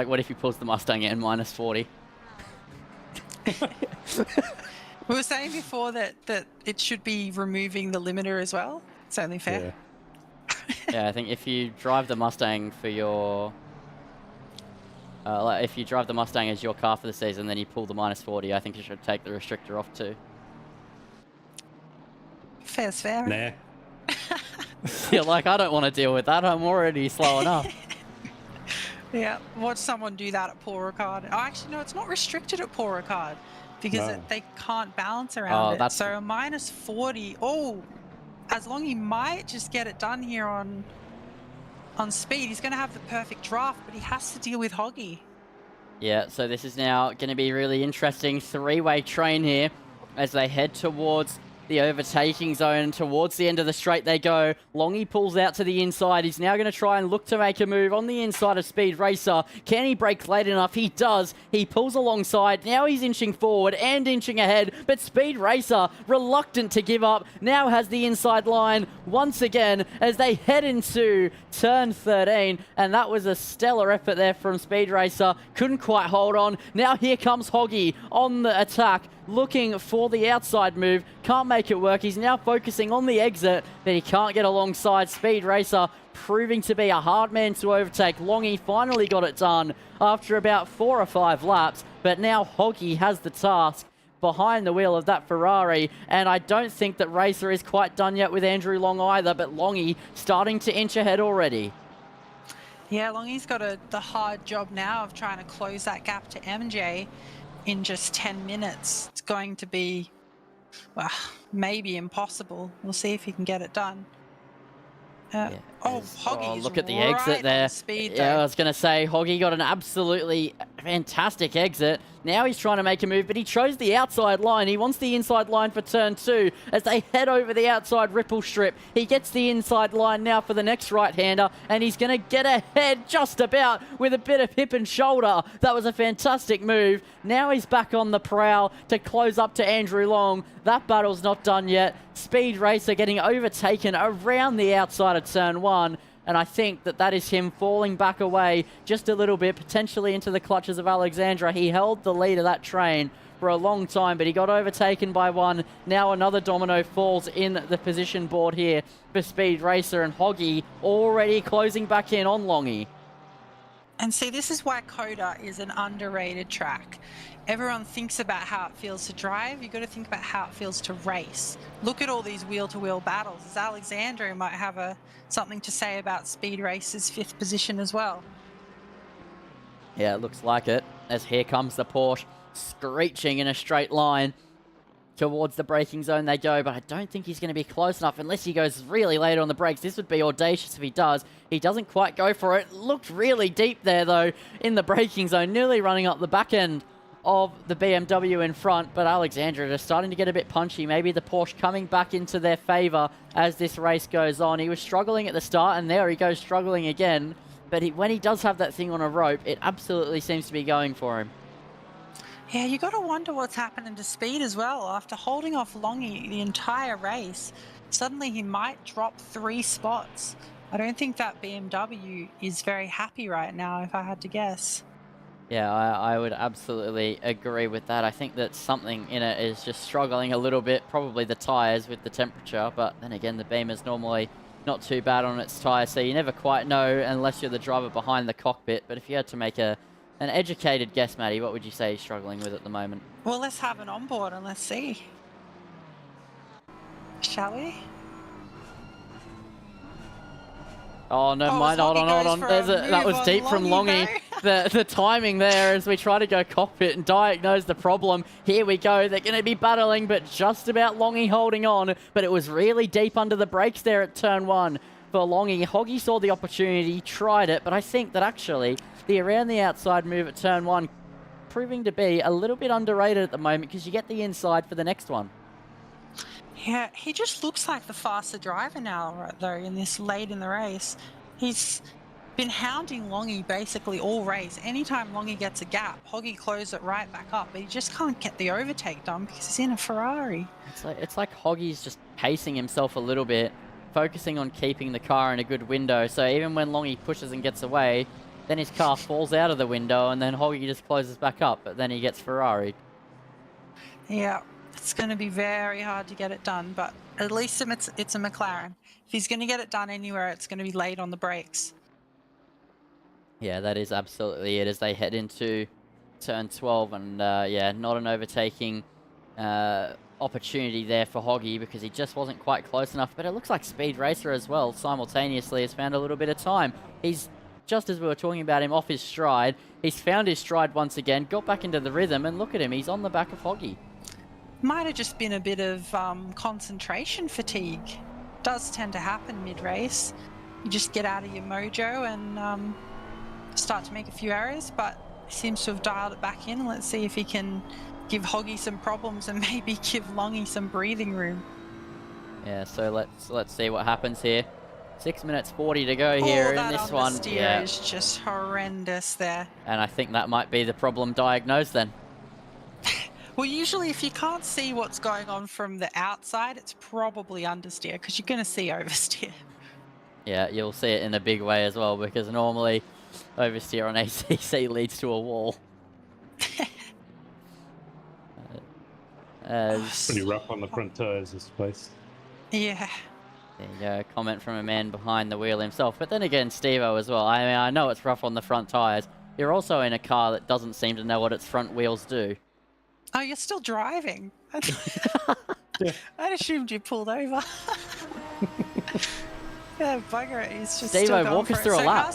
what if he pulls the Mustang in minus 40? We were saying before that it should be removing the limiter as well. It's only fair. Yeah, I think if you drive the Mustang for your, if you drive the Mustang as your car for the season, then you pull the minus 40. I think you should take the restrictor off too. Fair's fair. Nah. You're like, I don't want to deal with that. I'm already slow enough. Yeah, watch someone do that at Paul Ricard. Oh, actually, no, it's not restricted at Paul Ricard because No. they can't balance around it. that's- So a minus 40. Oh, as long he might just get it done here on speed. He's going to have the perfect draft, but he has to deal with Hoggy. Yeah, so this is now going to be really interesting. Three-way train here as they head towards the overtaking zone. Towards the end of the straight they go. Longy pulls out to the inside. He's now going to try and look to make a move on the inside of Speed Racer. Can he brake late enough? He does. He pulls alongside. Now he's inching forward and inching ahead. But Speed Racer, reluctant to give up, now has the inside line once again as they head into turn 13. And that was a stellar effort there from Speed Racer. Couldn't quite hold on. Now here comes Hoggy on the attack, looking for the outside move. Can't make it work. He's now focusing on the exit, but he can't get alongside. Speed Racer proving to be a hard man to overtake. Longy finally got it done after about 4 or 5 laps, but now Hoggy has the task behind the wheel of that Ferrari, and I don't think that Racer is quite done yet with Andrew Long either, but Longy starting to inch ahead already. Yeah, Longy's got the hard job now of trying to close that gap to MJ in just 10 minutes. It's going to be, well, maybe impossible. We'll see if he can get it done. Yeah, Oh, Hoggy look is at the right exit on there. the speed, Yeah, I though. was going to say, Hoggy got an absolutely fantastic exit. Now he's trying to make a move, but he chose the outside line. He wants the inside line for turn 2 as they head over the outside ripple strip. He gets the inside line now for the next right-hander, and he's going to get ahead just about with a bit of hip and shoulder. That was a fantastic move. Now he's back on the prowl to close up to Andrew Long. That battle's not done yet. Speed Racer getting overtaken around the outside of turn 1. And I think that is him falling back away just a little bit, potentially into the clutches of Alexandra. He held the lead of that train for a long time, but he got overtaken by one. Now another domino falls in the position board here for Speed Racer, and Hoggy already closing back in on Longy. And see, this is why Cota is an underrated track. Everyone thinks about how it feels to drive. You've got to think about how it feels to race. Look at all these wheel-to-wheel battles. As Alexandra might have something to say about Speed Racer's 5th position as well. Yeah, it looks like it, as here comes the Porsche, screeching in a straight line. Towards the braking zone they go, but I don't think he's going to be close enough unless he goes really late on the brakes. This would be audacious if he does. He doesn't quite go for it. Looked really deep there, though, in the braking zone, nearly running up the back end of the BMW in front, but Alexandra just starting to get a bit punchy. Maybe the Porsche coming back into their favour as this race goes on. He was struggling at the start, and there he goes struggling again. But when he does have that thing on a rope, it absolutely seems to be going for him. Yeah, you got to wonder what's happening to Speed as well. After holding off Longy the entire race, suddenly he might drop 3 spots. I don't think that BMW is very happy right now, if I had to guess. Yeah, I would absolutely agree with that. I think that something in it is just struggling a little bit, probably the tyres with the temperature, but then again, the Beamer's normally not too bad on its tyres, so you never quite know unless you're the driver behind the cockpit. But if you had to make an educated guess, Maddie, what would you say he's struggling with at the moment? Well, let's have an onboard and let's see. Shall we? Oh, no, Oh, mind, as hold on, Hoggy hold goes on. for There's a that was move on deep from Longy Longy. The timing there as we try to go cockpit and diagnose the problem. Here we go. They're going to be battling, but just about Longy holding on. But it was really deep under the brakes there at turn 1 for Longy. Hoggy saw the opportunity, tried it, but I think that actually the around the outside move at turn 1 proving to be a little bit underrated at the moment because you get the inside for the next one. Yeah, he just looks like the faster driver now, right, though, in this late in the race. He's been hounding Longy basically all race. Anytime Longy gets a gap, Hoggy closes it right back up, but he just can't get the overtake done because he's in a Ferrari. It's like Hoggy's just pacing himself a little bit, focusing on keeping the car in a good window. So even when Longy pushes and gets away, then his car falls out of the window and then Hoggy just closes back up, but then he gets Ferrari. Yeah, it's going to be very hard to get it done, but at least it's a McLaren. If he's going to get it done anywhere, it's going to be late on the brakes. Yeah, that is absolutely it as they head into turn 12 and yeah, not an overtaking opportunity there for Hoggy because he just wasn't quite close enough, but it looks like Speed Racer as well simultaneously has found a little bit of time. He's, just as we were talking about him, off his stride. He's found his stride once again, got back into the rhythm, and look at him, he's on the back of Hoggy. Might have just been a bit of concentration fatigue. Does tend to happen mid-race. You just get out of your mojo and start to make a few errors, but he seems to have dialed it back in. Let's see if he can give Hoggy some problems and maybe give Longy some breathing room. Yeah, so let's see what happens here. 6 minutes 40 to go here in this one. Yeah, is just horrendous there. And I think that might be the problem diagnosed then. Well, usually if you can't see what's going on from the outside, it's probably understeer because you're going to see oversteer. Yeah, you'll see it in a big way as well because normally oversteer on ACC leads to a wall. Pretty rough on the front tyres this place. Yeah. There you go, comment from a man behind the wheel himself. But then again, Steve-O as well. I mean, I know it's rough on the front tyres. You're also in a car that doesn't seem to know what its front wheels do. Oh, you're still driving. Yeah. I'd assumed you pulled over. Yeah, bugger it. He's just Steve-O, still going walk for us it. through a So lap.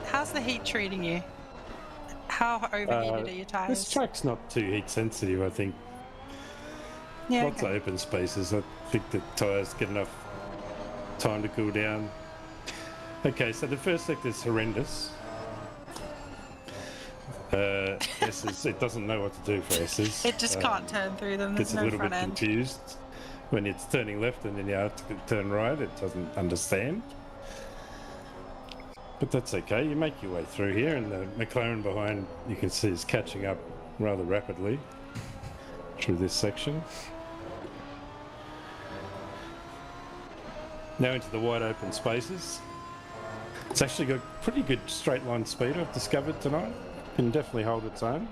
how's the heat treating you? How overheated are your tyres? This track's not too heat sensitive, I think. Yeah, Lots of open spaces. I think the tyres get enough time to cool down. Okay, so the first sector's horrendous. S's, it doesn't know what to do for S's. It just can't turn through them. There's Gets a no little bit front end. confused. When it's turning left and then you have to turn right, it doesn't understand. But that's okay, you make your way through here, and the McLaren behind, you can see, is catching up rather rapidly through this section. Now into the wide open spaces. It's actually got pretty good straight line speed, I've discovered tonight. Can definitely hold its own.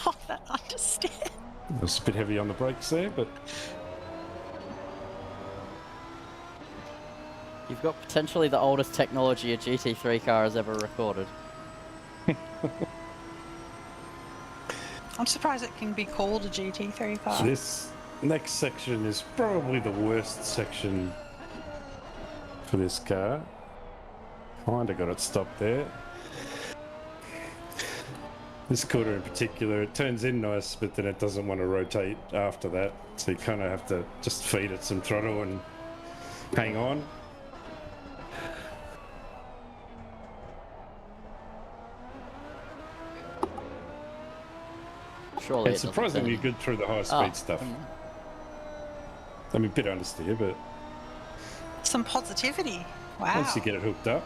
Oh, that understeer. It was a bit heavy on the brakes there, but You've got potentially the oldest technology a GT3 car has ever recorded. I'm surprised it can be called a GT3 car. this next section is probably the worst section for this car. Kinda got it stopped there. This Cota in particular, it turns in nice, but then it doesn't want to rotate after that. So you kind of have to just feed it some throttle and hang on. Surely It's surprisingly good through the high speed stuff. I mean, a bit understeer, but Some positivity. Wow. once you get it hooked up.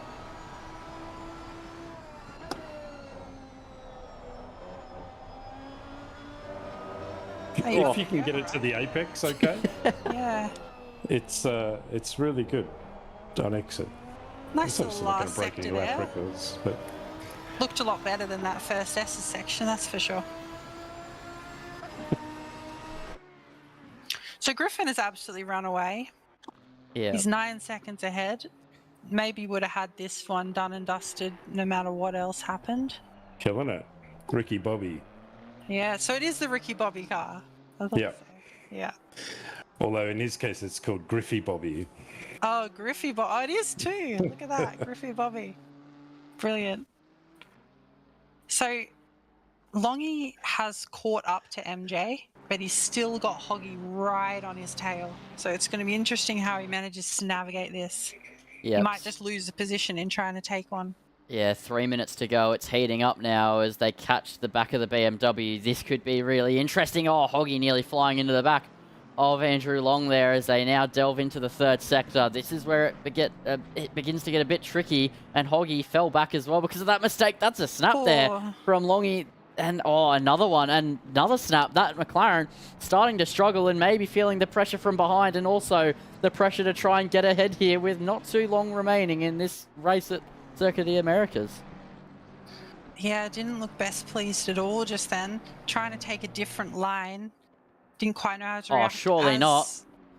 If you can get it to the apex, okay. Yeah. It's really good on exit. Nice It's little obviously not going last to break sector any lap there. records, but Looked a lot better than that first S's section, that's for sure. So Griffin has absolutely run away. Yeah. He's 9 seconds ahead. Maybe would have had this one done and dusted no matter what else happened. killing it. Ricky Bobby. Yeah, so it is the Ricky Bobby car. I thought Yeah. so. Yeah. Although in his case it's called Griffy Bobby. Oh, Griffy Bobby. Oh, it is too. Look at that. Griffy Bobby. Brilliant. So Longy has caught up to MJ, but he's still got Hoggy right on his tail. So it's going to be interesting how he manages to navigate this. Yeah. He might just lose the position in trying to take one. Yeah, 3 minutes to go. It's heating up now as they catch the back of the BMW. This could be really interesting. Oh, Hoggy nearly flying into the back of Andrew Long there as they now delve into the third sector. This is where it begins to get a bit tricky, and Hoggy fell back as well because of that mistake. That's a snap there from Longy. And, oh, another one, and another snap. That McLaren starting to struggle and maybe feeling the pressure from behind, and also the pressure to try and get ahead here with not too long remaining in this race at Circuit of the Americas. Yeah, didn't look best pleased at all just then. Trying to take a different line. Didn't quite know how to react. Oh, surely not.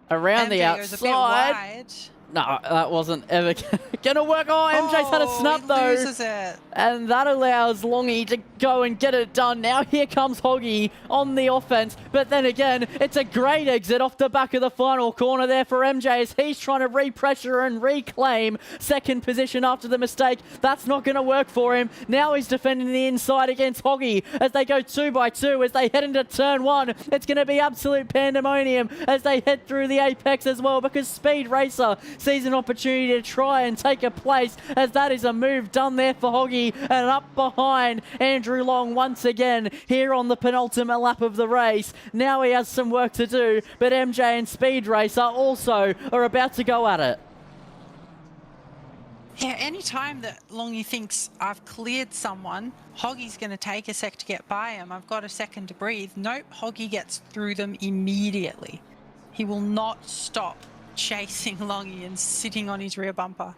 Around the MJ goes a bit outside. wide. No, that wasn't ever going to work. Oh, MJ's had a snap, he though. Loses it. And that allows Longy to go and get it done. Now here comes Hoggy on the offense. But then again, it's a great exit off the back of the final corner there for MJ as he's trying to re-pressure and reclaim second position after the mistake. That's not going to work for him. Now he's defending the inside against Hoggy as they go 2 by 2 as they head into turn 1. It's going to be absolute pandemonium as they head through the apex as well because Speed Racer sees an opportunity to try and take a place as that is a move done there for Hoggy. And up behind Andrew Long once again here on the penultimate lap of the race. Now he has some work to do, but MJ and Speed Racer also are about to go at it. Yeah, any time that Longy thinks I've cleared someone, Hoggy's going to take a sec to get by him. I've got a second to breathe. Nope, Hoggy gets through them immediately. He will not stop chasing Longy and sitting on his rear bumper.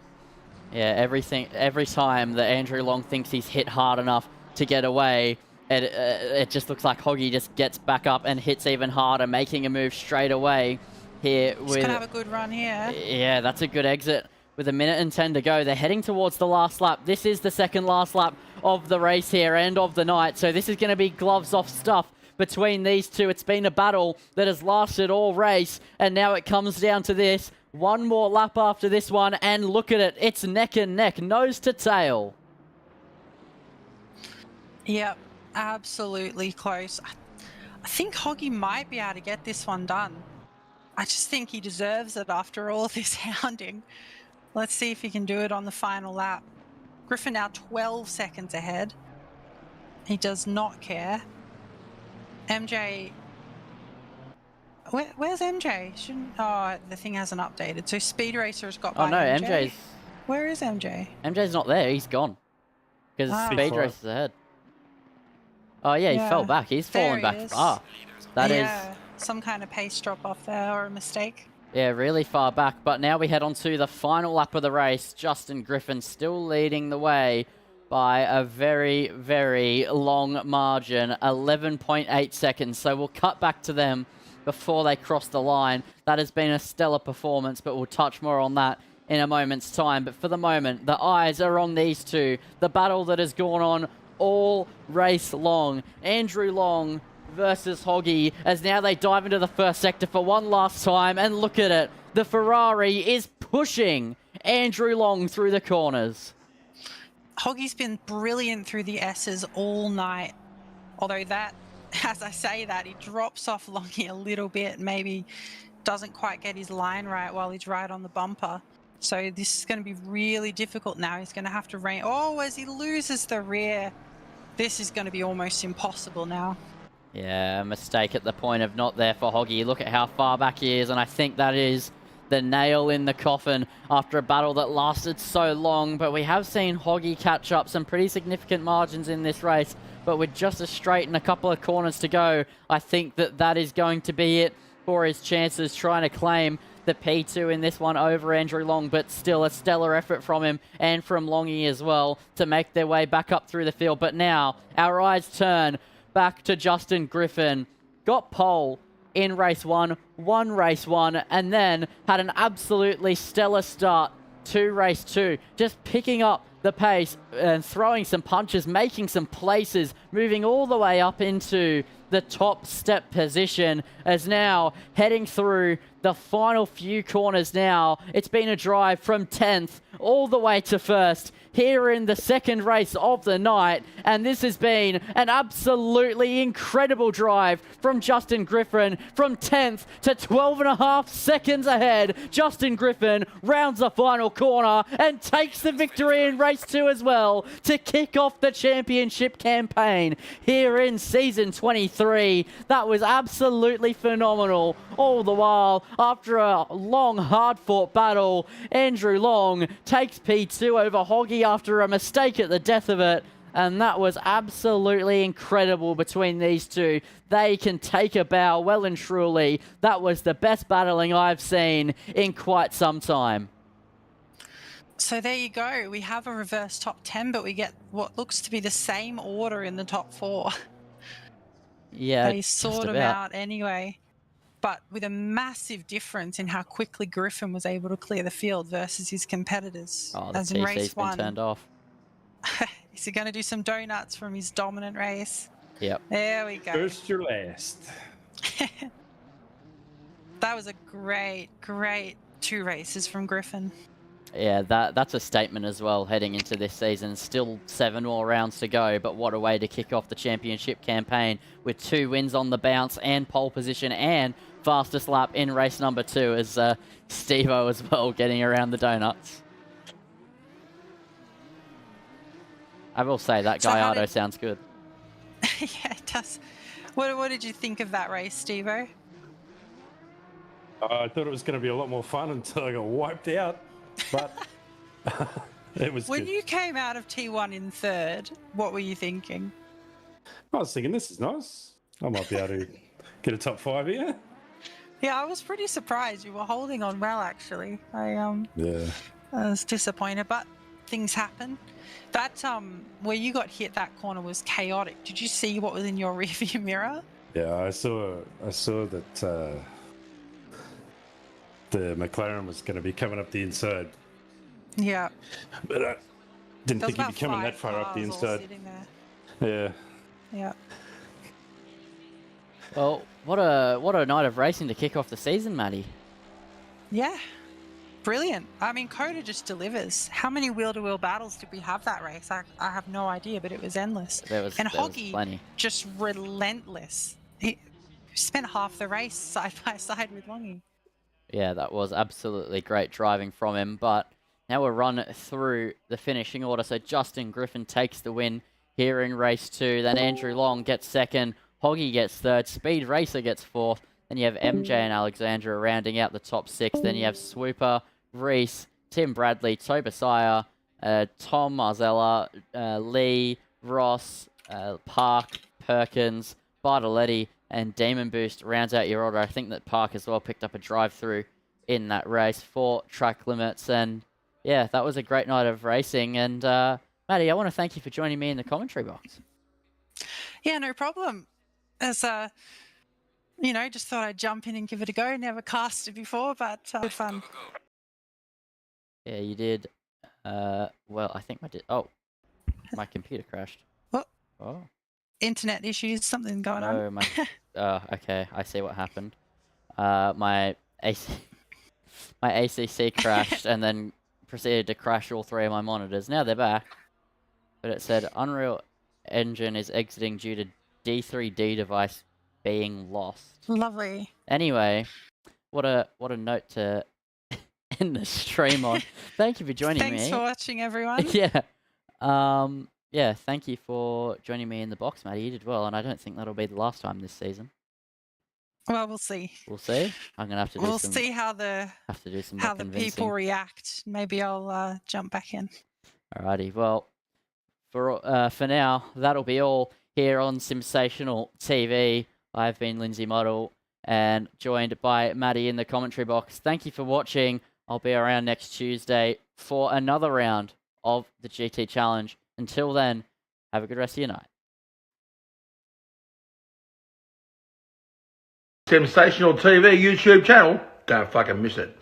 Yeah, every time that Andrew Long thinks he's hit hard enough to get away, it just looks like Hoggy just gets back up and hits even harder, making a move straight away here. He's going to have a good run here. Yeah, that's a good exit. With 1 minute and 10 to go, they're heading towards the last lap. This is the second last lap of the race here and of the night, so this is going to be gloves off stuff between these two. It's been a battle that has lasted all race, and now it comes down to this. One more lap after this one, and look at it. It's neck and neck, nose to tail. Yep, absolutely close. I think Hoggy might be able to get this one done. I just think he deserves it after all this hounding. Let's see if he can do it on the final lap. Griffin now 12 seconds ahead. He does not care. MJ... Where's MJ? Oh, the thing hasn't updated. So Speed Racer has got by MJ. MJ's... Where is MJ? MJ's not there. He's gone. Because Speed Racer's ahead. Oh, yeah, he fell back. He's fallen back far. That is some kind of pace drop off there or a mistake. Yeah, really far back. But now we head on to the final lap of the race. Justin Griffin still leading the way by a very, very long margin. 11.8 seconds. So we'll cut back to them before they cross the line. That has been a stellar performance, but we'll touch more on that in a moment's time. But for the moment, the eyes are on these two. The battle that has gone on all race long. Andrew Long versus Hoggy, as now they dive into the first sector for one last time. And look at it. The Ferrari is pushing Andrew Long through the corners. Hoggy's been brilliant through the S's all night. Although that, as I say that, he drops off Longy a little bit, maybe doesn't quite get his line right while he's right on the bumper. So this is going to be really difficult now. He's going to have to rein... Oh, as he loses the rear, this is going to be almost impossible now. Yeah, a mistake at the point of not there for Hoggy. Look at how far back he is, and I think that is the nail in the coffin after a battle that lasted so long. But we have seen Hoggy catch up some pretty significant margins in this race. But with just a straight and a couple of corners to go, I think that is going to be it for his chances trying to claim the P2 in this one over Andrew Long, but still a stellar effort from him and from Longy as well to make their way back up through the field. But now our eyes turn back to Justin Griffin. Got pole in race one, won race one, and then had an absolutely stellar start to race two, just picking up the pace and throwing some punches, making some places, moving all the way up into the top step position, as now heading through the final few corners now. It's been a drive from 10th all the way to first here in the second race of the night, and this has been an absolutely incredible drive from Justin Griffin from 10th to 12.5 seconds ahead. Justin Griffin rounds the final corner and takes the victory in race two as well to kick off the championship campaign here in season 23. That was absolutely phenomenal. All the while, after a long, hard-fought battle, Andrew Long takes P2 over Hoggy after a mistake at the death of it, and that was absolutely incredible between these two. They can take a bow well and truly. That was the best battling I've seen in quite some time. So there you go. We have a reverse top 10, but we get what looks to be the same order in the top 4. Yeah, they sort them out anyway, but with a massive difference in how quickly Griffin was able to clear the field versus his competitors. Oh, the as in race TC's been one. turned off. Is he going to do some donuts from his dominant race? Yep. There we go. First, your last. That was a great 2 races from Griffin. Yeah, that's a statement as well heading into this season. Still 7 more rounds to go, but what a way to kick off the championship campaign with 2 wins on the bounce and pole position and fastest lap in race number 2 as Steve-O as well getting around the donuts. I will say that Gallardo sounds good. Yeah, it does. What did you think of that race, Steve-O? I thought it was going to be a lot more fun until I got wiped out. But it was When good. you came out of T1 in 3rd, what were you thinking? I was thinking, this is nice. I might be able to get a top 5 here. Yeah, I was pretty surprised. You were holding on well, actually. I Yeah. was disappointed, but things happen. That where you got hit, that corner was chaotic. Did you see what was in your rearview mirror? Yeah, I saw that the McLaren was going to be coming up the inside, Yeah. but I didn't There was think he'd be about coming 5 that far up the cars all inside. sitting there. Yeah. Yeah. Well, what a night of racing to kick off the season, Matty. Yeah. Brilliant. I mean, Cota just delivers. How many wheel-to-wheel battles did we have that race? I have no idea, but it was endless. There was Hoggy, plenty. just relentless. He spent half the race side by side with Longy. Yeah, that was absolutely great driving from him. But now we'll run through the finishing order. So Justin Griffin takes the win here in race 2. Then Andrew Long gets 2nd. Hoggy gets 3rd. Speed Racer gets 4th. Then you have MJ and Alexandra rounding out the top 6. Then you have Swooper, Reese, Tim Bradley, Tobasiah, Tom Marzella, Lee, Ross, Park, Perkins, Bartoletti, and Demon Boost rounds out your order. I think that Park as well picked up a drive-through in that race for track limits. And yeah, that was a great night of racing. And Maddie, I want to thank you for joining me in the commentary box. Yeah, no problem. As just thought I'd jump in and give it a go. Never cast it before, but fun. Yeah, you did. Well, I think my computer crashed. What? Oh. Internet issues, something going on. No, my. Okay, I see what happened. My ACC crashed and then proceeded to crash all 3 of my monitors. Now they're back, but it said Unreal Engine is exiting due to D3D device being lost. Lovely. Anyway, what a note to end the stream on. Thank you for joining me. Thanks for watching, everyone. Yeah. Yeah, thank you for joining me in the box, Matty. You did well, and I don't think that'll be the last time this season. Well, we'll see. We'll see. I'm gonna have to do We'll some. see how the Have to do some more how the convincing. people react. Maybe I'll jump back in. Alrighty. Well, for now, that'll be all here on Sensational TV. I've been Lindsay Model and joined by Maddie in the commentary box. Thank you for watching. I'll be around next Tuesday for another round of the GT Challenge. Until then, have a good rest of your night. Sensational TV YouTube channel. Don't fucking miss it.